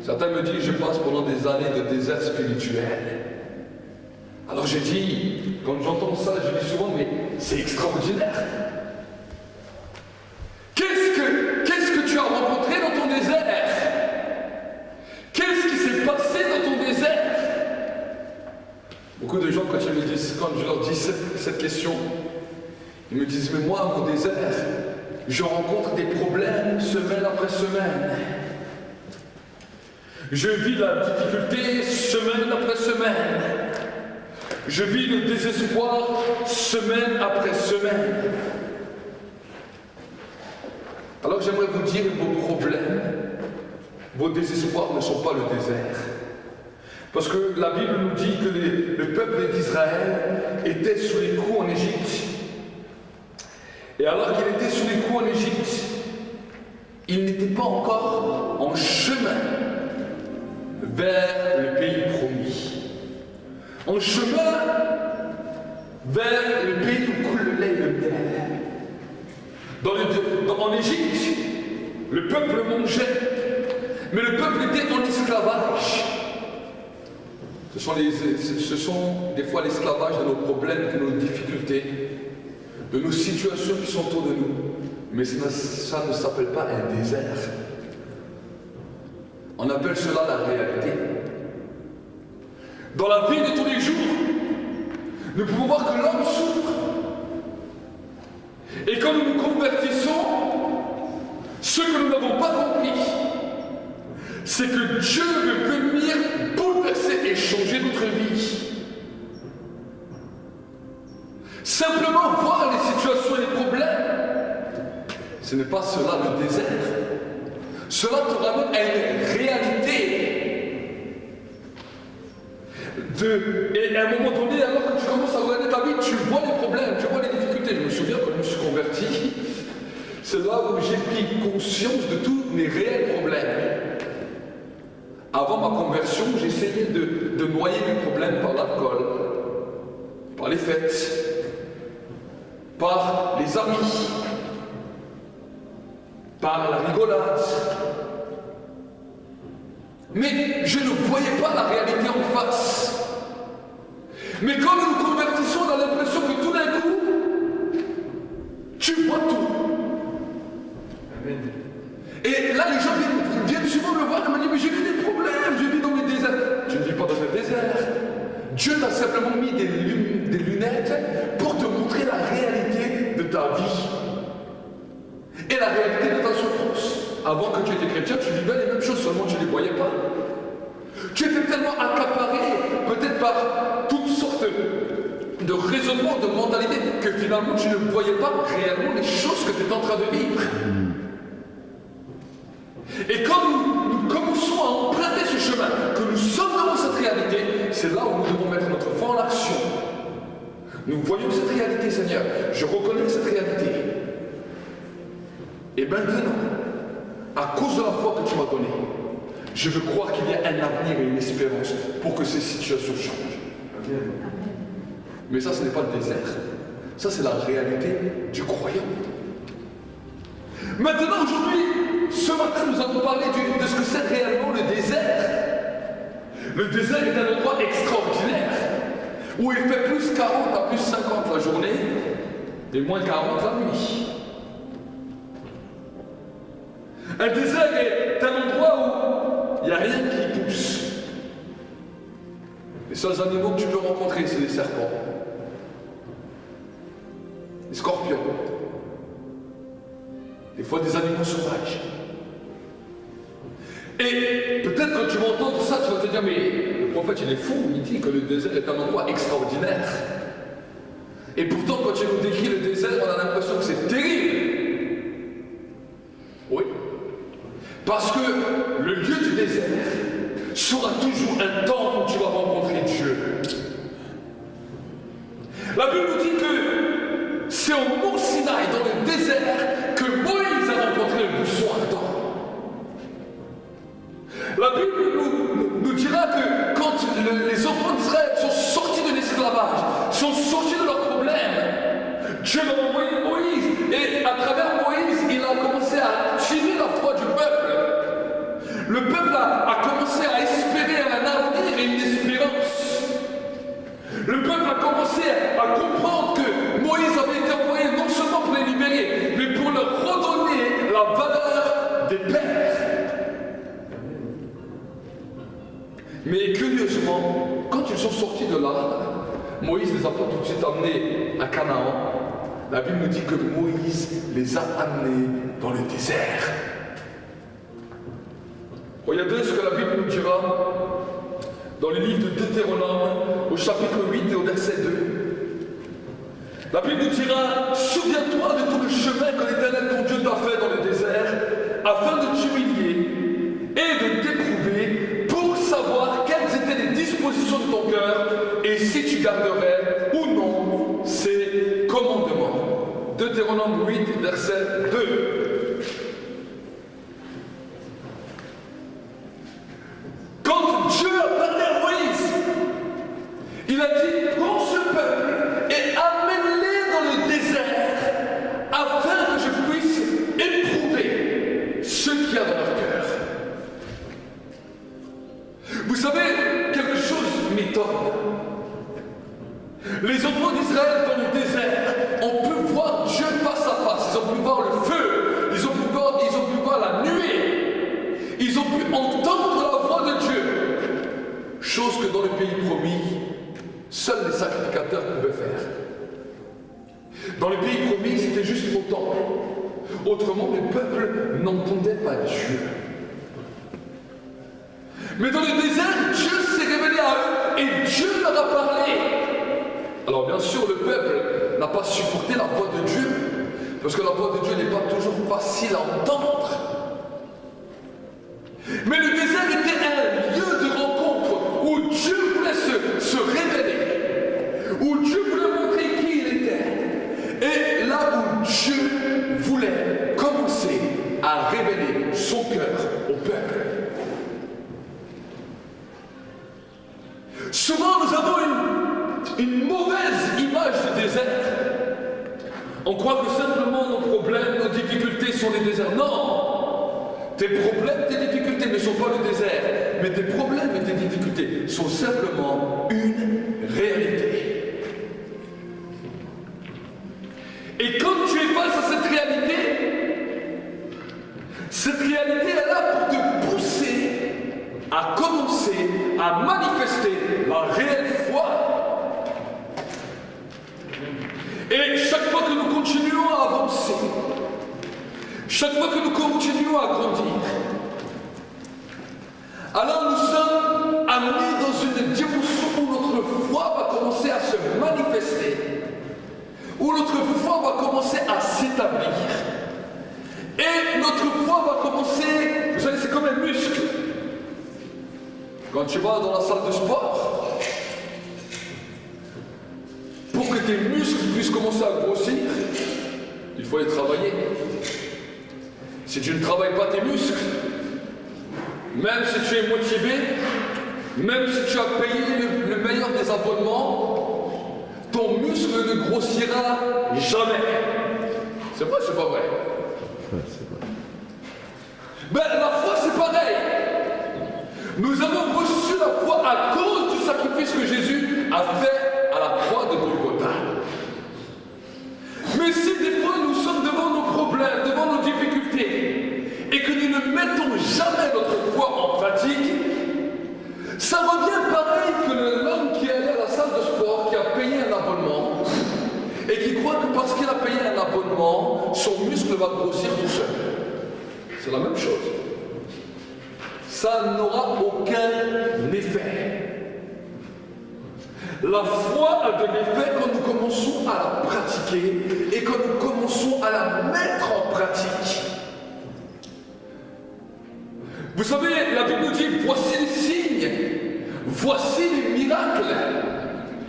Certains me disent « Je passe pendant des années de désert spirituel ». Alors j'ai dit, quand j'entends ça, je dis souvent « Mais c'est extraordinaire ». Qu'est-ce que tu as rencontré dans ton désert? Qu'est-ce qui s'est passé dans ton désert? Beaucoup de gens, quand je leur dis cette question, ils me disent, mais moi, mon désert, je rencontre des problèmes semaine après semaine. Je vis la difficulté semaine après semaine. Je vis le désespoir semaine après semaine. Alors j'aimerais vous dire, vos problèmes, vos désespoirs ne sont pas le désert. Parce que la Bible nous dit que le peuple d'Israël était sous les coups en Égypte. Et alors qu'il était sous les coups en Égypte, il n'était pas encore en chemin vers le pays promis. En chemin vers le pays où coule le lait et le miel. En Égypte, le peuple mangeait Mais le peuple était en esclavage. Ce sont des fois l'esclavage de nos problèmes, de nos difficultés, de nos situations qui sont autour de nous. Mais ça ne s'appelle pas un désert. On appelle cela la réalité. Dans la vie de tous les jours, nous pouvons voir que l'homme souffre. Et quand nous nous convertissons, ce que nous n'avons pas compris, c'est que Dieu veut venir bouleverser et changer notre vie. Simplement voir les situations et les problèmes, ce n'est pas cela le désert. Cela te ramène à une réalité. Et à un moment donné, alors que tu commences à regarder ta vie, tu vois les problèmes, tu vois les difficultés. Je me souviens quand je me suis converti, c'est là où j'ai pris conscience de tous mes réels problèmes. Avant ma conversion, j'essayais de noyer mes problèmes par l'alcool, par les fêtes, par les amis, par la rigolade. Mais je ne voyais pas la réalité en face. Mais quand nous nous convertissons, on a l'impression que tout d'un coup, tu vois tout. Amen. Et là, les gens viennent souvent me voir et me disent, mais j'ai vu des problèmes, j'ai vu dans mes déserts. Tu ne vis pas dans un désert. Dieu t'a simplement mis des lunettes pour te montrer la réalité de ta vie. Et la réalité de ta souffrance. Avant que tu étais chrétien, tu vivais les mêmes choses, seulement tu ne les voyais pas. Tu étais tellement accaparé, peut-être par toutes sortes de raisonnements, de mentalités, que finalement tu ne voyais pas réellement les choses que tu étais en train de vivre. Et quand nous commençons à emprunter ce chemin, que nous sommes dans cette réalité, c'est là où nous devons mettre notre foi en action. Nous voyons cette réalité, Seigneur. Je reconnais cette réalité. Et maintenant, à cause de la foi que tu m'as donnée, je veux croire qu'il y a un avenir et une espérance pour que ces situations changent. Amen. Mais ça, ce n'est pas le désert. Ça, c'est la réalité du croyant. Maintenant, aujourd'hui, ce matin, nous allons parler de ce que c'est réellement le désert. Le désert est un endroit extraordinaire, où il fait plus 40 à plus 50 la journée, et moins 40 la nuit. Un désert est un endroit où il n'y a rien qui pousse. Les seuls animaux que tu peux rencontrer, c'est les serpents, les scorpions, des fois des animaux sauvages. Et peut-être quand tu vas entendre ça, tu vas te dire, mais le prophète il est fou, il dit que le désert est un endroit extraordinaire. Et pourtant quand il nous décrit le désert, on a l'impression que c'est terrible. Oui. Parce que le lieu du désert sera toujours un temps où tu vas rencontrer Dieu. La Bible nous dit que c'est au mont Sinaï, dans le désert, que Moïse a rencontré le buisson ardent. La Bible nous dira que quand les enfants d'Israël sont sortis de l'esclavage, sont sortis de leurs problèmes, Dieu leur a envoyé Moïse. Et à travers Moïse, il a commencé à tirer la foi du peuple. Le peuple a commencé à espérer un avenir et une espérance. Le peuple a commencé à comprendre que Moïse avait été envoyé non seulement pour les libérer, mais pour leur redonner la valeur des pères. Mais curieusement, quand ils sont sortis de là, Moïse ne les a pas tout de suite amenés à Canaan. La Bible nous dit que Moïse les a amenés dans le désert. Regardez ce que la Bible nous dira dans le livre de Deutéronome, au chapitre 8 et au verset 2. La Bible nous dira, souviens-toi de tout le chemin que l'Éternel ton Dieu t'a fait dans le désert, afin de t'humilier et de t'éprouver pour savoir quelles étaient les dispositions de ton cœur et si tu garderais ou non ces commandements. Deutéronome 8, verset 2. Quand Dieu a parlé à Moïse, il a dit, prends ce peuple et amène-les dans le désert afin que je puisse éprouver ce qu'il y a dans leur cœur. savez, quelque chose m'étonne. Les enfants d'Israël dans le désert ont pu voir Dieu face à face. Ils ont pu voir le feu. Ils ont pu voir la nuée. Ils ont pu entendre la voix de Dieu. Chose que dans le pays promis, seuls les sacrificateurs pouvaient faire. Dans le pays promis, c'était juste au temple. Autrement, le peuple n'entendait pas Dieu. Mais dans le désert, Dieu s'est révélé à eux et Dieu leur a parlé. Alors bien sûr, le peuple n'a pas supporté la voix de Dieu, parce que la voix de Dieu n'est pas toujours facile à entendre. Mais le désert était un lieu de rencontre où Dieu voulait se révéler, où Dieu voulait montrer qui il était. Et là où Dieu voulait commencer à révéler son cœur au peuple. Souvent, nous avons une mauvaise image du désert. On croit que simplement nos problèmes, nos difficultés sont les déserts. Non! Tes problèmes, tes difficultés ne sont pas le désert, mais tes problèmes et tes difficultés sont simplement une réalité. Et quand tu es face à cette réalité est là pour te pousser à commencer à manifester la réelle foi. Et chaque fois que nous continuons à avancer, chaque fois que nous continuons à grandir, alors nous sommes amenés dans une dimension où notre foi va commencer à se manifester, où notre foi va commencer à s'établir. Et notre foi va commencer, vous savez, c'est comme un muscle. Quand tu vas dans la salle de sport, pour que tes muscles puissent commencer à grossir, il faut les travailler. Si tu ne travailles pas tes muscles, même si tu es motivé, même si tu as payé le meilleur des abonnements, ton muscle ne grossira jamais. C'est vrai, c'est pas vrai? C'est vrai. Ben, la foi, c'est pareil. Nous avons reçu la foi à cause du sacrifice que Jésus a fait à la croix de Golgotha. Mais si des fois nous sommes devant nos problèmes, devant nos difficultés, et que nous ne mettons jamais notre foi en pratique, ça revient pareil que l'homme qui est allé à la salle de sport, qui a payé un abonnement, et qui croit que parce qu'il a payé un abonnement, son muscle va grossir tout seul. C'est la même chose. Ça n'aura aucun effet. La foi a de l'effet quand nous commençons à la pratiquer et quand nous commençons à la mettre en pratique. Vous savez, la Bible nous dit, voici les signes, voici les miracles.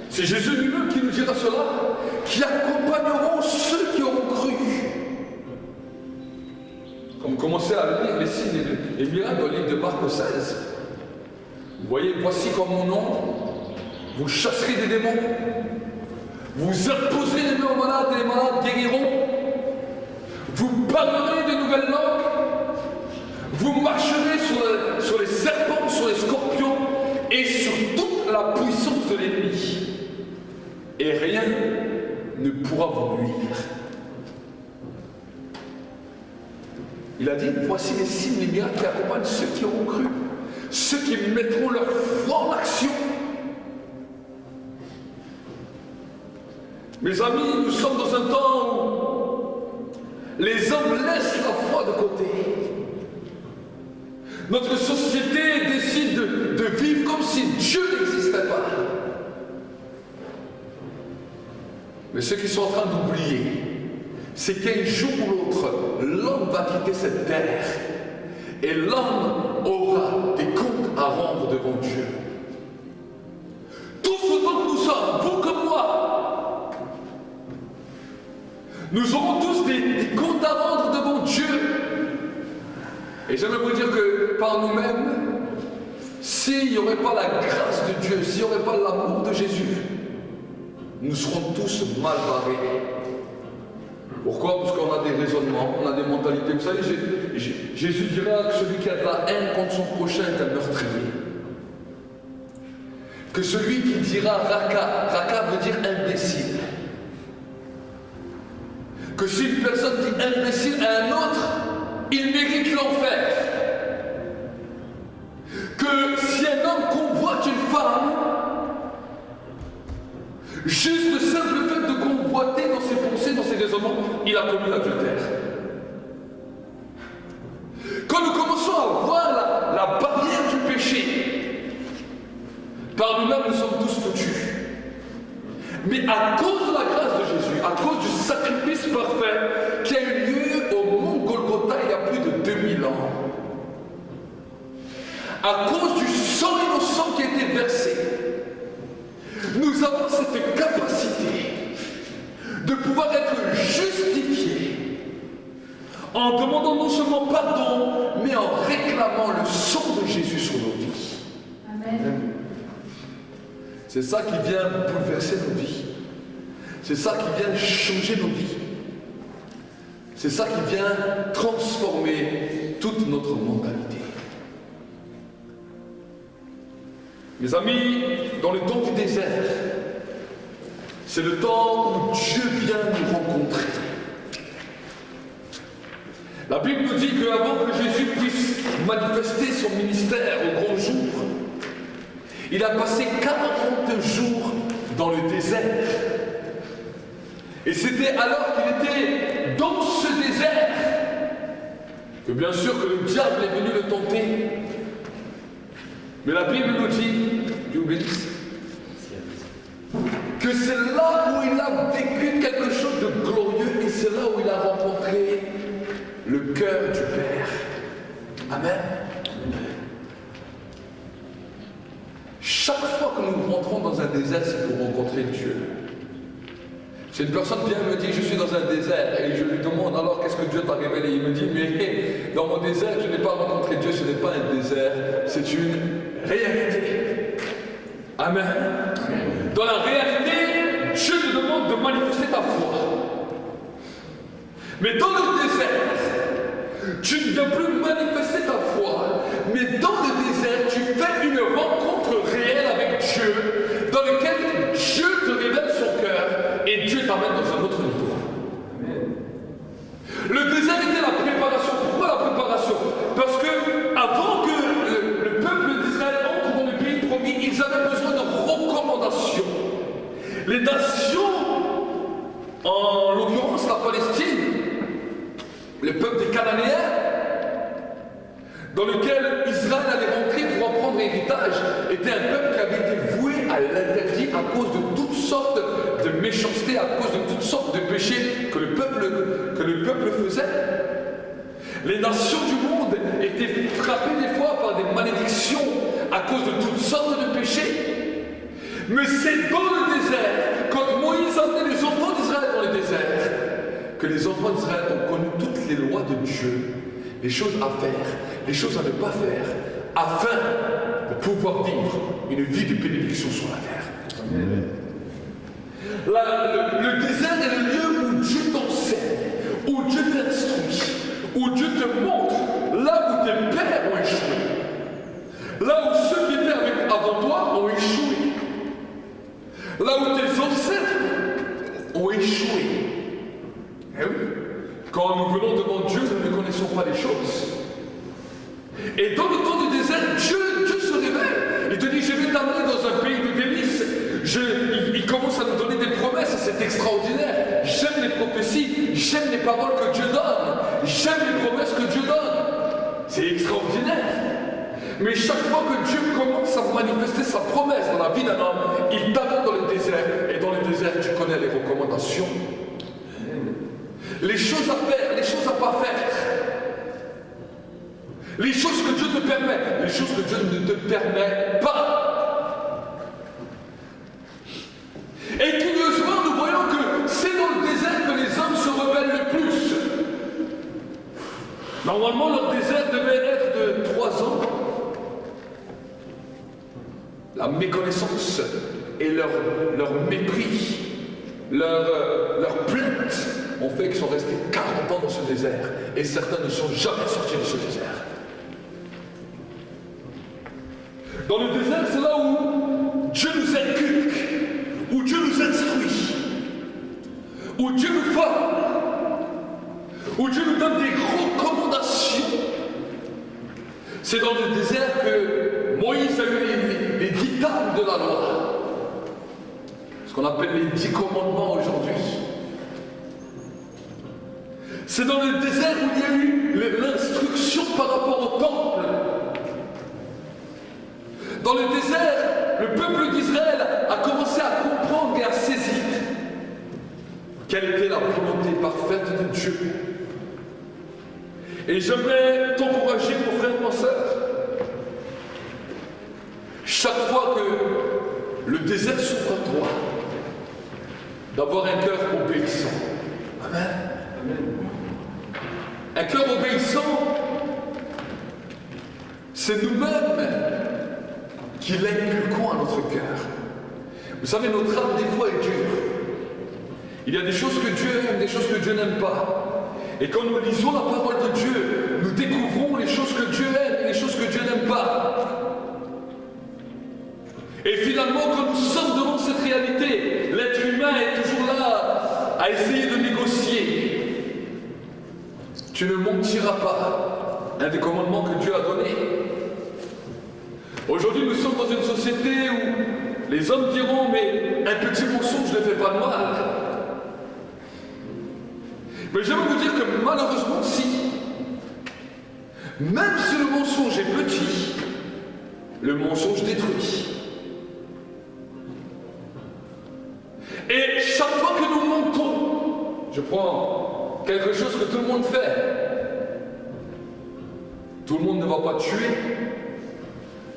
C'est Jésus lui-même qui nous dira cela, qui accompagneront ceux qui auront cru. Quand vous commencez à lire les signes et les miracles dans le livre de Marc 16, vous voyez, voici comme mon nom, vous chasserez des démons, vous imposerez les mains aux malades et les malades guériront, vous parlerez de nouvelles langues, vous marcherez sur les serpents, sur les scorpions et sur toute la puissance de l'ennemi. Et rien ne pourra vous nuire. Il a dit, voici les signes, les miracles qui accompagnent ceux qui auront cru, ceux qui mettront leur foi en action. Mes amis, nous sommes dans un temps où les hommes laissent la foi de côté. Notre société décide de vivre comme si Dieu n'existait pas. Mais ce qu'ils sont en train d'oublier, c'est qu'un jour ou l'autre, l'homme va quitter cette terre et l'homme aura des comptes à rendre devant Dieu. Tous autant que nous sommes, vous comme moi, nous aurons tous des comptes à rendre devant Dieu. Et j'aimerais vous dire que par nous-mêmes, s'il n'y aurait pas la grâce de Dieu, s'il n'y aurait pas l'amour de Jésus, nous serons tous mal barrés. Pourquoi? Parce qu'on a des raisonnements, on a des mentalités. Vous savez, Jésus dira que celui qui a de la haine contre son prochain est un meurtrier. que celui qui dira Raka veut dire imbécile, que si une personne dit imbécile à un autre, il mérite l'enfer. Que si un homme convoite une femme, juste le simple fait de convoiter dans ses pensées, dans ses raisonnements, il a commis l'adultère. Quand nous commençons à voir la barrière du péché, par nous-mêmes nous sommes tous foutus. Mais à cause de la grâce de Jésus, à cause du sacrifice parfait qui a eu lieu au mont Golgotha il y a plus de 2000 ans, à cause du sang innocent qui a été versé, nous avons cette capacité de pouvoir être justifiés en demandant non seulement pardon, mais en réclamant le sang de Jésus sur nos vies. Amen. C'est ça qui vient bouleverser nos vies. C'est ça qui vient changer nos vies. C'est ça qui vient transformer toute notre mentalité. Mes amis, dans le temps du désert, c'est le temps où Dieu vient nous rencontrer. La Bible nous dit qu'avant que Jésus puisse manifester son ministère au grand jour, il a passé 40 jours dans le désert. Et c'était alors qu'il était dans ce désert que bien sûr que le diable est venu le tenter. Mais la Bible nous dit, Dieu bénisse, que c'est là où il a vécu quelque chose de glorieux et c'est là où il a rencontré le cœur du Père. Amen. Chaque fois que nous rentrons dans un désert, c'est pour rencontrer Dieu. Si une personne vient et me dit, je suis dans un désert, et je lui demande, alors qu'est-ce que Dieu t'a révélé? Il me dit, mais dans mon désert, je n'ai pas rencontré Dieu, ce n'est pas un désert, c'est une réalité. Amen. Dans la réalité, Dieu te demande de manifester ta foi. Mais dans le désert, tu ne viens plus manifester ta foi, mais dans le désert, tu fais une rencontre réelle avec Dieu, dans laquelle Dieu te révèle son cœur et Dieu t'amène dans un autre niveau. Le désert était la préparation. Pourquoi la préparation? Parce que avant que le peuple d'Israël entre dans le pays promis, ils avaient besoin de recommandations. Les nations, en l'occurrence la Palestine, le peuple des Cananéens, dans lequel Israël allait rentrer pour en prendre héritage, était un peuple qui avait été voué à l'interdit à cause de toutes sortes de méchanceté, à cause de toutes sortes de péchés que le peuple faisait. Les nations du monde étaient frappées des fois par des malédictions à cause de toutes sortes de péchés. Mais c'est dans le désert, quand Moïse a amené les enfants d'Israël dans le désert, que les enfants d'Israël ont connu toutes les lois de Dieu, les choses à faire, les choses à ne pas faire, afin de pouvoir vivre une vie de bénédiction sur la terre. Amen. Le désert est le lieu où Dieu t'enseigne, où Dieu t'instruit, où Dieu te montre là où tes pères ont échoué, là où ceux qui étaient avant toi ont échoué, là où tes ancêtres ont échoué. Eh oui, quand nous venons devant Dieu, nous ne connaissons pas les choses. Et dans le temps du désert, Dieu se révèle. Il te dit, je vais t'amener dans un pays de délices. Il commence à nous donner des promesses, c'est extraordinaire. J'aime les prophéties, j'aime les paroles que Dieu donne, j'aime les promesses que Dieu donne. C'est extraordinaire. Mais chaque fois que Dieu commence à manifester sa promesse dans la vie d'un homme, il t'amène dans le désert. Et dans le désert, tu connais les recommandations. Les choses à faire, les choses à pas faire. Les choses que Dieu te permet, les choses que Dieu ne te permet pas. Et curieusement, nous voyons que c'est dans le désert que les hommes se rebellent le plus. Normalement, leur désert devait être de 3 ans. La méconnaissance et leur mépris, leur plainte ont fait qu'ils sont restés 40 ans dans ce désert. Et certains ne sont jamais sortis de ce désert. Dans le désert, c'est là où Dieu nous inculque, où Dieu nous instruit, où Dieu nous forme, où Dieu nous donne des recommandations. C'est dans le désert que Moïse a eu les 10 tables de la loi, ce qu'on appelle les 10 commandements aujourd'hui. C'est dans le désert où il y a eu l'instruction par rapport au temple. Dans le désert, le peuple d'Israël a commencé à comprendre et à saisir quelle était la volonté parfaite de Dieu. Et j'aimerais t'encourager, mon frère, ma soeur, chaque fois que le désert s'ouvre à toi, d'avoir un cœur obéissant. Amen. Un cœur obéissant, c'est nous-mêmes qui l'inculquons à notre cœur. Vous savez, notre âme, des fois, est dure. Il y a des choses que Dieu aime, des choses que Dieu n'aime pas. Et quand nous lisons la parole de Dieu, nous découvrons les choses que Dieu aime et les choses que Dieu n'aime pas. Et finalement, quand nous sommes devant cette réalité, l'être humain est toujours là à essayer de négocier. Tu ne mentiras pas, un des commandements que Dieu a donné. Aujourd'hui, nous sommes dans une société où les hommes diront, mais un petit mensonge ne fait pas de mal. Mais j'aimerais vous dire que malheureusement, si, même si le mensonge est petit, le mensonge détruit. Et chaque fois que nous mentons, je prends quelque chose que tout le monde fait. Tout le monde ne va pas tuer.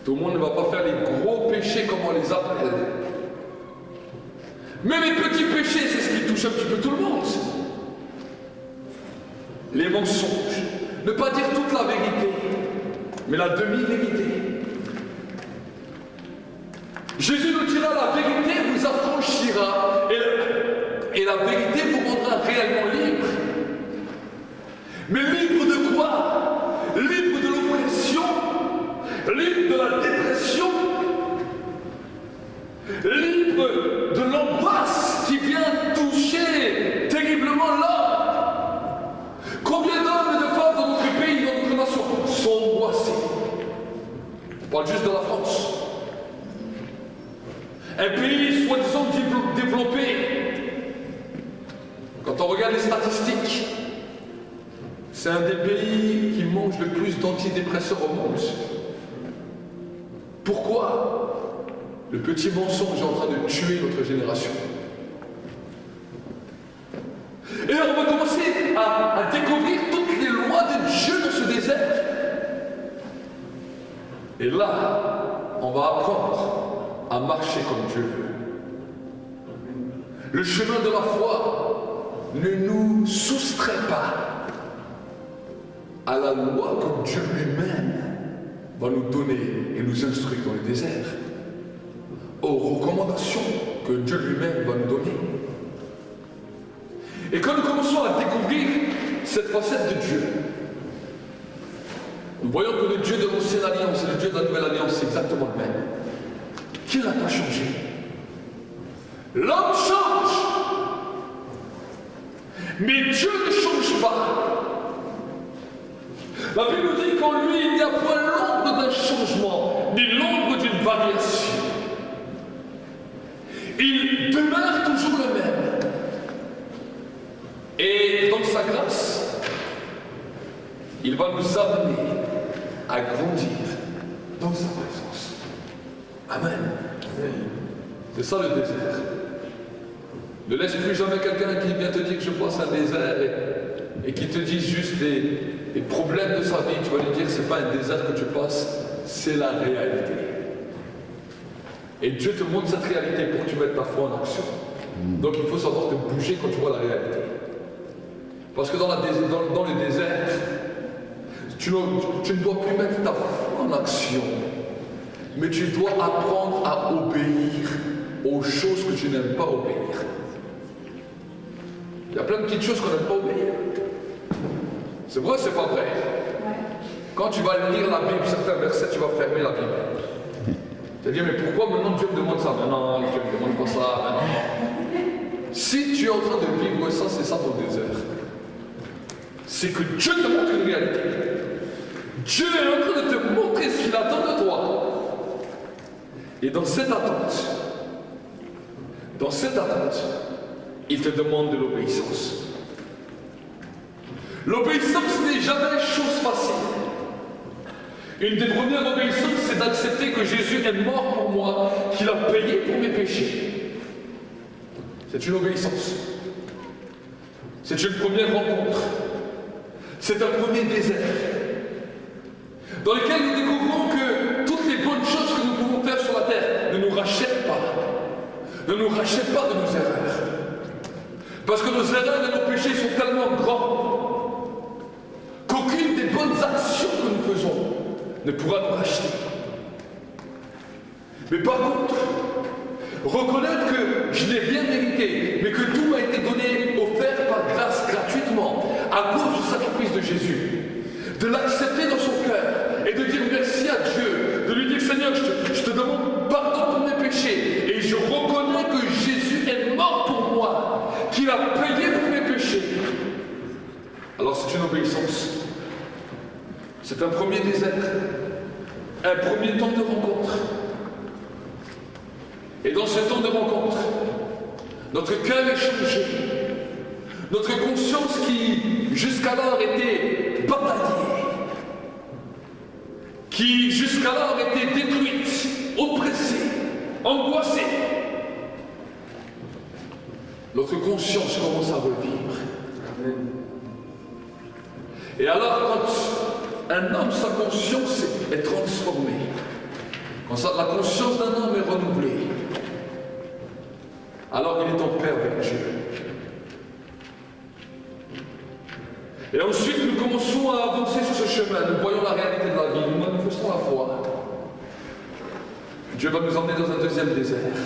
Tout le monde ne va pas faire les gros péchés comme on les appelle. Mais les petits péchés, c'est ce qui touche un petit peu tout le monde. Les mensonges. Ne pas dire toute la vérité, mais la demi-vérité. Jésus nous dira, la vérité vous affranchira et la vérité vous rendra réellement libre. Mais libre de quoi? Libre de l'oppression, libre de la dépression, libre de l'angoisse qui vient toucher terriblement l'homme. Combien d'hommes et de femmes dans notre pays, dans notre nation, sont angoissés? On parle juste de la France. Un pays soi-disant développé. Quand on regarde les statistiques, c'est un des pays qui mange le plus d'antidépresseurs au monde. Pourquoi? Le petit mensonge est en train de tuer notre génération. Et on va commencer à découvrir toutes les lois de Dieu dans ce désert. Et là, on va apprendre à marcher comme Dieu veut. Le chemin de la foi ne nous soustrait pas à la loi que Dieu lui-même va nous donner et nous instruire dans le désert, aux recommandations que Dieu lui-même va nous donner. Et quand nous commençons à découvrir cette facette de Dieu, nous voyons que le Dieu de l'ancienne alliance et le Dieu de la nouvelle alliance, c'est exactement le même. Qui n'a pas changé? L'homme change, mais Dieu ne change pas. La Bible nous dit qu'en lui, il n'y a point l'ombre d'un changement, ni l'ombre d'une variation. Il demeure toujours le même. Et dans sa grâce, il va nous amener à grandir dans sa présence. Amen. C'est ça le désert. Ne laisse plus jamais quelqu'un qui vient te dire que je passe un désert et qui te dit juste les problèmes de sa vie. Tu vas lui dire c'est pas un désert que tu passes, c'est la réalité. Et Dieu te montre cette réalité pour que tu mettes ta foi en action. Donc il faut savoir te bouger quand tu vois la réalité. Parce que dans le désert, tu ne dois plus mettre ta foi en action. Mais tu dois apprendre à obéir aux choses que tu n'aimes pas obéir. Il y a plein de petites choses qu'on n'aime pas obéir. C'est vrai, c'est pas vrai. Quand tu vas lire la Bible, certains versets, tu vas fermer la Bible. Tu vas dire, mais pourquoi maintenant Dieu me demande ça? Mais non, Dieu ne me demande pas ça. Mais non. Si tu es en train de vivre ça, c'est ça ton désert. C'est que Dieu te montre une réalité. Dieu est en train de te montrer ce qu'il attend de toi. Et dans cette attente, il te demande de l'obéissance. L'obéissance n'est jamais chose facile. Une des premières obéissances, c'est d'accepter que Jésus est mort pour moi, qu'il a payé pour mes péchés. C'est une obéissance. C'est une première rencontre. C'est un premier désert dans lequel nous découvrons que toutes les bonnes choses que nous pouvons faire sur la terre ne nous rachètent pas. Ne nous rachètent pas de nos erreurs. Parce que nos erreurs et nos péchés sont tellement grands qu'aucune des bonnes actions que nous faisons ne pourra nous racheter. Mais par contre, reconnaître que je n'ai rien mérité, mais que tout m'a été donné, offert par grâce gratuitement, à cause du sacrifice de Jésus, de l'accepter dans son cœur et de dire merci à Dieu, de lui dire Seigneur, je te demande pardon pour mes péchés et je reconnais que Jésus est mort pour moi, qu'il a payé pour mes péchés. Alors c'est une obéissance. C'est un premier désert, un premier temps de rencontre. Et dans ce temps de rencontre, notre cœur est changé. Notre conscience qui jusqu'alors était bataillée, qui jusqu'alors était détruite, oppressée, angoissée, notre conscience commence à revivre. Et alors quand un homme, sa conscience est transformée, quand la conscience d'un homme est renouvelée, alors il est en paix avec Dieu. Et ensuite, nous commençons à avancer sur ce chemin. Nous voyons la réalité de la vie, nous manifestons la foi. Dieu va nous emmener dans un deuxième désert,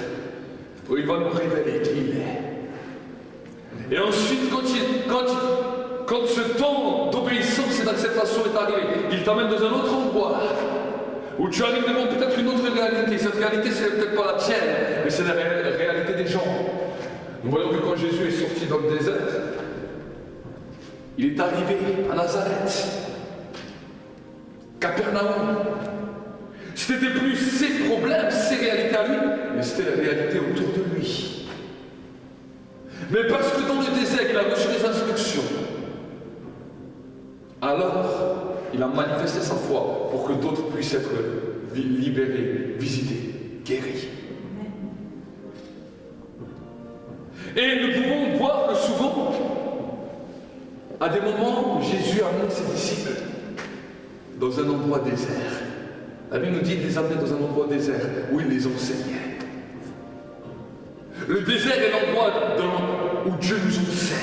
où il va nous révéler qui il est. Et ensuite, quand ce temps d'obéissance et d'acceptation est arrivé, il t'amène dans un autre endroit, où tu arrives devant peut-être une autre réalité. Cette réalité, ce n'est peut-être pas la tienne, mais c'est la réalité des gens. Nous voyons que quand Jésus est sorti dans le désert, il est arrivé à Nazareth, Capernaum. Ce n'était plus ses problèmes, ses réalités à lui, mais c'était la réalité autour de lui. Mais parce que dans le désert, il a reçu des instructions, alors il a manifesté sa foi pour que d'autres puissent être libérés, visités, guéris. Et nous pouvons voir que souvent, à des moments, Jésus a amené ses disciples dans un endroit désert. La Bible nous dit qu'il les amenait dans un endroit désert où il les enseignait. Le désert est l'endroit où Dieu nous enseigne,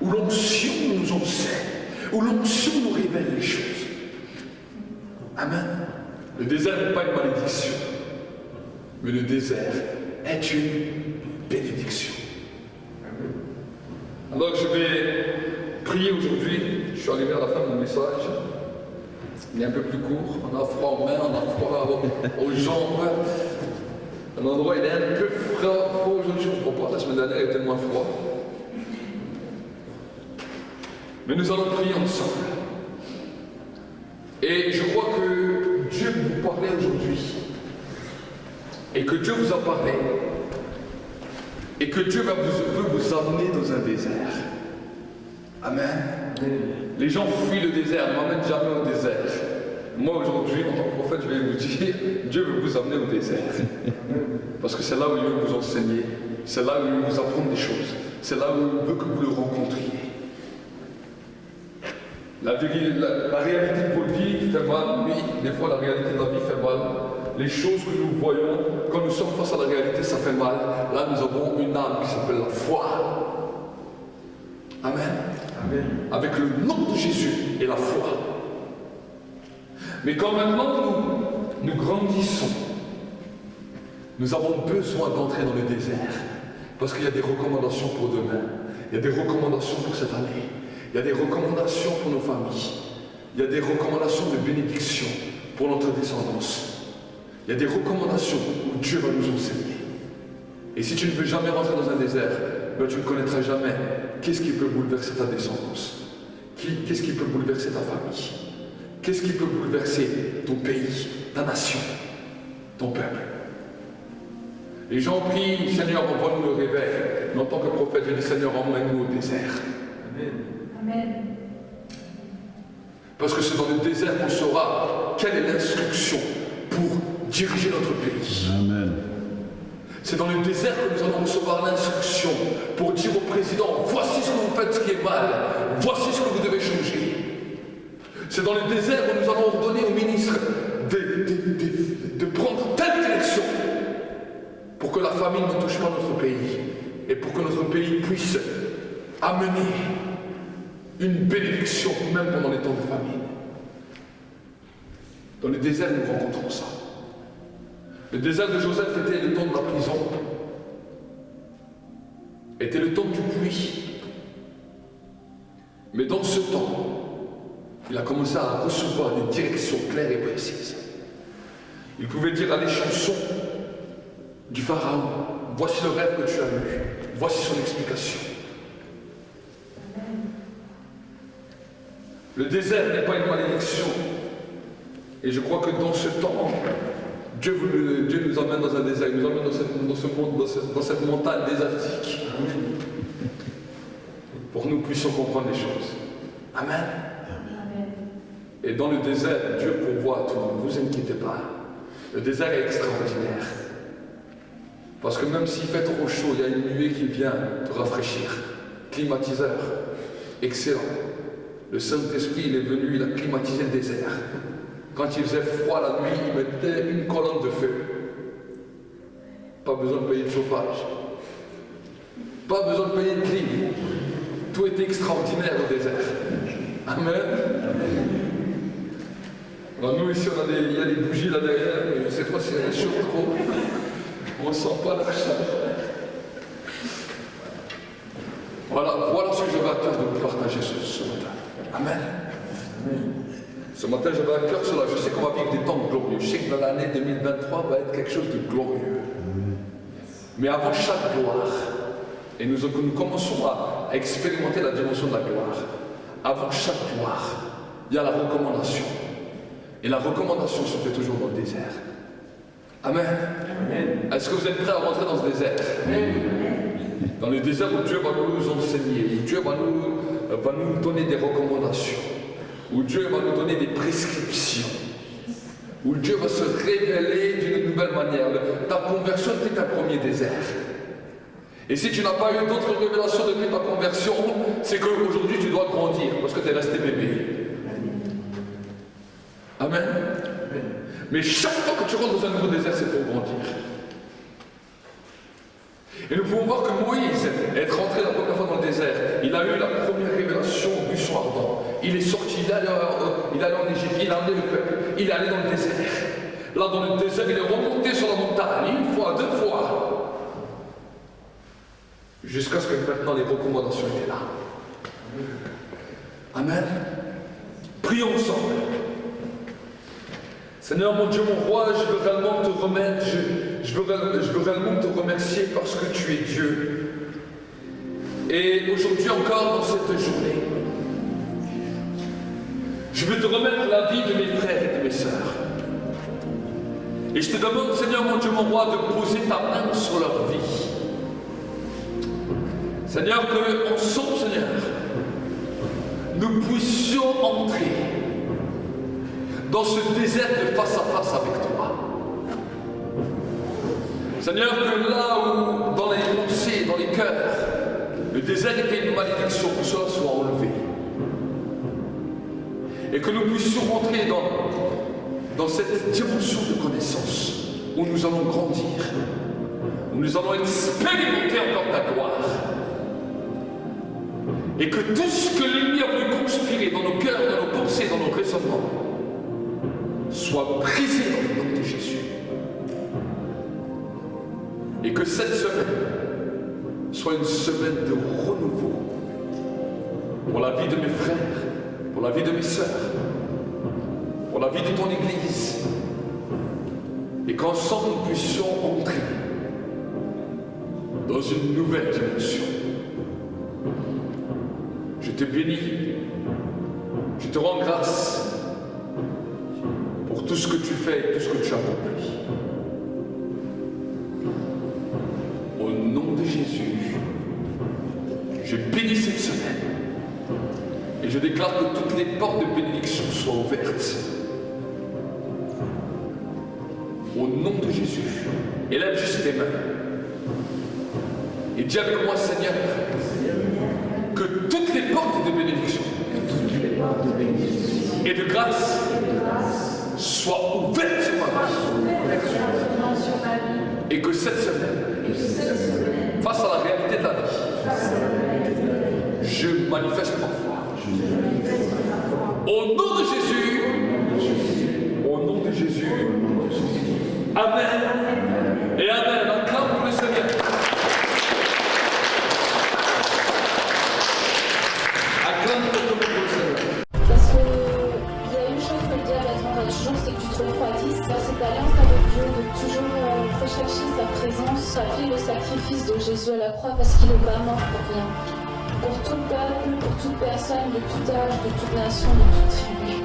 où l'onction nous enseigne, où l'onction nous révèle les choses. Amen. Le désert n'est pas une malédiction, mais le désert est une bénédiction. Alors je vais prier aujourd'hui. Je suis arrivé à la fin de mon message. Il est un peu plus court. On a froid aux mains, on a froid aux jambes. L'endroit il est un peu froid aujourd'hui. Je ne comprends pas. La semaine dernière il était moins froid. Mais nous allons prier ensemble. Et je crois que Dieu vous parlait aujourd'hui. Et que Dieu vous a parlé. Et que Dieu veut vous amener dans un désert. Amen. Les gens fuient le désert, ne m'amènent jamais au désert. Moi aujourd'hui, en tant que prophète, je vais vous dire, Dieu veut vous amener au désert. Parce que c'est là où il veut vous enseigner. C'est là où il veut vous apprendre des choses. C'est là où il veut que vous le rencontriez. La réalité de votre vie fait mal, oui, des fois la réalité de la vie fait mal. Les choses que nous voyons, quand nous sommes face à la réalité, ça fait mal. Là, nous avons une âme qui s'appelle la foi. Amen. Amen. Avec le nom de Jésus et la foi. Mais quand maintenant nous grandissons, nous avons besoin d'entrer dans le désert. Parce qu'il y a des recommandations pour demain. Il y a des recommandations pour cette année. Il y a des recommandations pour nos familles. Il y a des recommandations de bénédiction pour notre descendance. Il y a des recommandations où Dieu va nous enseigner. Et si tu ne veux jamais rentrer dans un désert, ben tu ne connaîtras jamais qu'est-ce qui peut bouleverser ta descendance, qu'est-ce qui peut bouleverser ta famille, qu'est-ce qui peut bouleverser ton pays, ta nation, ton peuple. Les gens prient, Seigneur, envoie-nous le réveil. Mais en tant que prophète, je dis, Seigneur, emmène-nous au désert. Amen. Amen. Parce que c'est dans le désert qu'on saura quelle est l'instruction pour diriger notre pays. Amen. C'est dans le désert que nous allons recevoir l'instruction pour dire au président, voici ce que vous faites, ce qui est mal, voici ce que vous devez changer. C'est dans le désert où nous allons ordonner au ministre de prendre telle direction pour que la famine ne touche pas notre pays et pour que notre pays puisse amener une bénédiction même pendant les temps de famine. Dans le désert, nous rencontrons ça. Le désert de Joseph était le temps de la prison, était le temps du puits. Mais dans ce temps, il a commencé à recevoir des directions claires et précises. Il pouvait dire à l'échanson du Pharaon, voici le rêve que tu as eu, voici son explication. Le désert n'est pas une malédiction. Et je crois que dans ce temps, Dieu nous emmène dans un désert, il nous emmène dans ce monde, dans cette montagne désertique, pour que nous puissions comprendre les choses. Amen. Amen. Et dans le désert, Dieu pourvoit tout, ne vous inquiétez pas. Le désert est extraordinaire. Parce que même s'il fait trop chaud, il y a une nuée qui vient te rafraîchir. Climatiseur, excellent. Le Saint-Esprit, il est venu, il a climatisé le désert. Quand il faisait froid la nuit, il mettait une colonne de feu. Pas besoin de payer de chauffage. Pas besoin de payer de clim. Tout était extraordinaire au désert. Amen. Alors nous ici, il y a des bougies là derrière, mais je ne sais pas si elle chauffe trop. On ne sent pas la chaleur. Voilà ce que j'avais à cœur de vous partager ce matin. Amen. Ce matin, j'avais à cœur cela. Je sais qu'on va vivre des temps glorieux. Je sais que dans l'année 2023 va être quelque chose de glorieux. Mais avant chaque gloire, et nous commençons à expérimenter la dimension de la gloire, avant chaque gloire, il y a la recommandation. Et la recommandation se fait toujours dans le désert. Amen. Amen. Est-ce que vous êtes prêts à rentrer dans ce désert? Amen. Dans le désert où Dieu va nous enseigner, où Dieu va nous donner des recommandations, où Dieu va nous donner des prescriptions, où Dieu va se révéler d'une nouvelle manière. Ta conversion était un premier désert. Et si tu n'as pas eu d'autres révélations depuis ta conversion, c'est qu'aujourd'hui tu dois grandir parce que tu es resté bébé. Amen. Mais chaque fois que tu rentres dans un nouveau désert, c'est pour grandir. Et nous pouvons voir que Moïse est rentré la première fois dans le désert. Il a eu la première révélation au buisson ardent. Il est sorti, il est allé en Égypte, il a amené le peuple, il est allé dans le désert. Là, dans le désert, il est remonté sur la montagne, une fois, deux fois. Jusqu'à ce que maintenant les recommandations étaient là. Amen. Prions ensemble. Seigneur, mon Dieu, mon roi, je veux réellement te remettre, je veux réellement te remercier parce que tu es Dieu. Et aujourd'hui encore, dans cette journée, je veux te remettre la vie de mes frères et de mes sœurs. Et je te demande, Seigneur, mon Dieu, mon roi, de poser ta main sur leur vie. Seigneur, que ensemble, Seigneur, nous puissions entrer dans ce désert de face à face avec toi. Seigneur, que là où, dans les pensées, dans les cœurs, le désert était une malédiction, que cela soit enlevé. Et que nous puissions rentrer dans cette dimension de connaissance, où nous allons grandir, où nous allons expérimenter encore ta gloire. Et que tout ce que l'ennemi a voulu conspirer dans nos cœurs, dans nos pensées, dans nos raisonnements, soit brisé dans le nom de Jésus. Et que cette semaine soit une semaine de renouveau pour la vie de mes frères, pour la vie de mes sœurs, pour la vie de ton Église. Et qu'ensemble nous puissions entrer dans une nouvelle dimension. Je te bénis, je te rends grâce pour tout ce que tu fais et tout ce que tu as accompli. Au nom de Jésus, je bénis cette semaine et je déclare que toutes les portes de bénédiction soient ouvertes. Au nom de Jésus, élève juste tes mains et dis avec moi, Seigneur, que toutes les portes de bénédiction et de grâce soient ouvertes sur ma vie. Et que cette semaine, face à la réalité de la vie, je manifeste ma foi. Au nom de Jésus, au nom de Jésus, Amen et Amen. Acclame pour le Seigneur. Acclame pour le Seigneur. Parce que il y a une chose que le diable attendra toujours, c'est que tu te refroidisses dans cette alliance avec Dieu, de toujours rechercher sa présence, appeler le sacrifice de Jésus à la croix parce qu'il n'est pas mort pour rien. Pour tout peuple, pour toute personne, de tout âge, de toute nation, de toute tribu.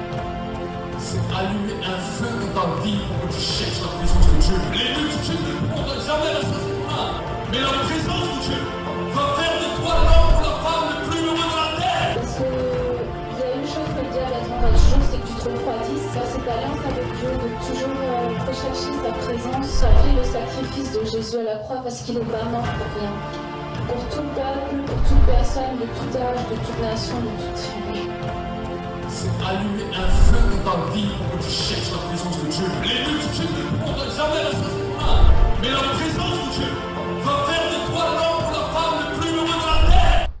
C'est allumer un feu dans ta vie pour que tu cherches la présence de Dieu. Les multitudes ne pourront jamais rassasier ton âme. Mais la présence de Dieu va faire de toi l'homme ou la femme le plus heureux de la terre. Parce que il y a une chose que le diable attendra toujours, c'est que tu te refroidisses dans cette alliance avec Dieu, de toujours rechercher sa présence, appeler le sacrifice de Jésus à la croix parce qu'il n'est pas mort pour rien. Pour tout peuple, pour toute personne, de tout âge, de toute nation, de toute tribu. C'est allumer un feu dans ta vie pour que tu cherches la présence de Dieu. Les multitudes ne pourront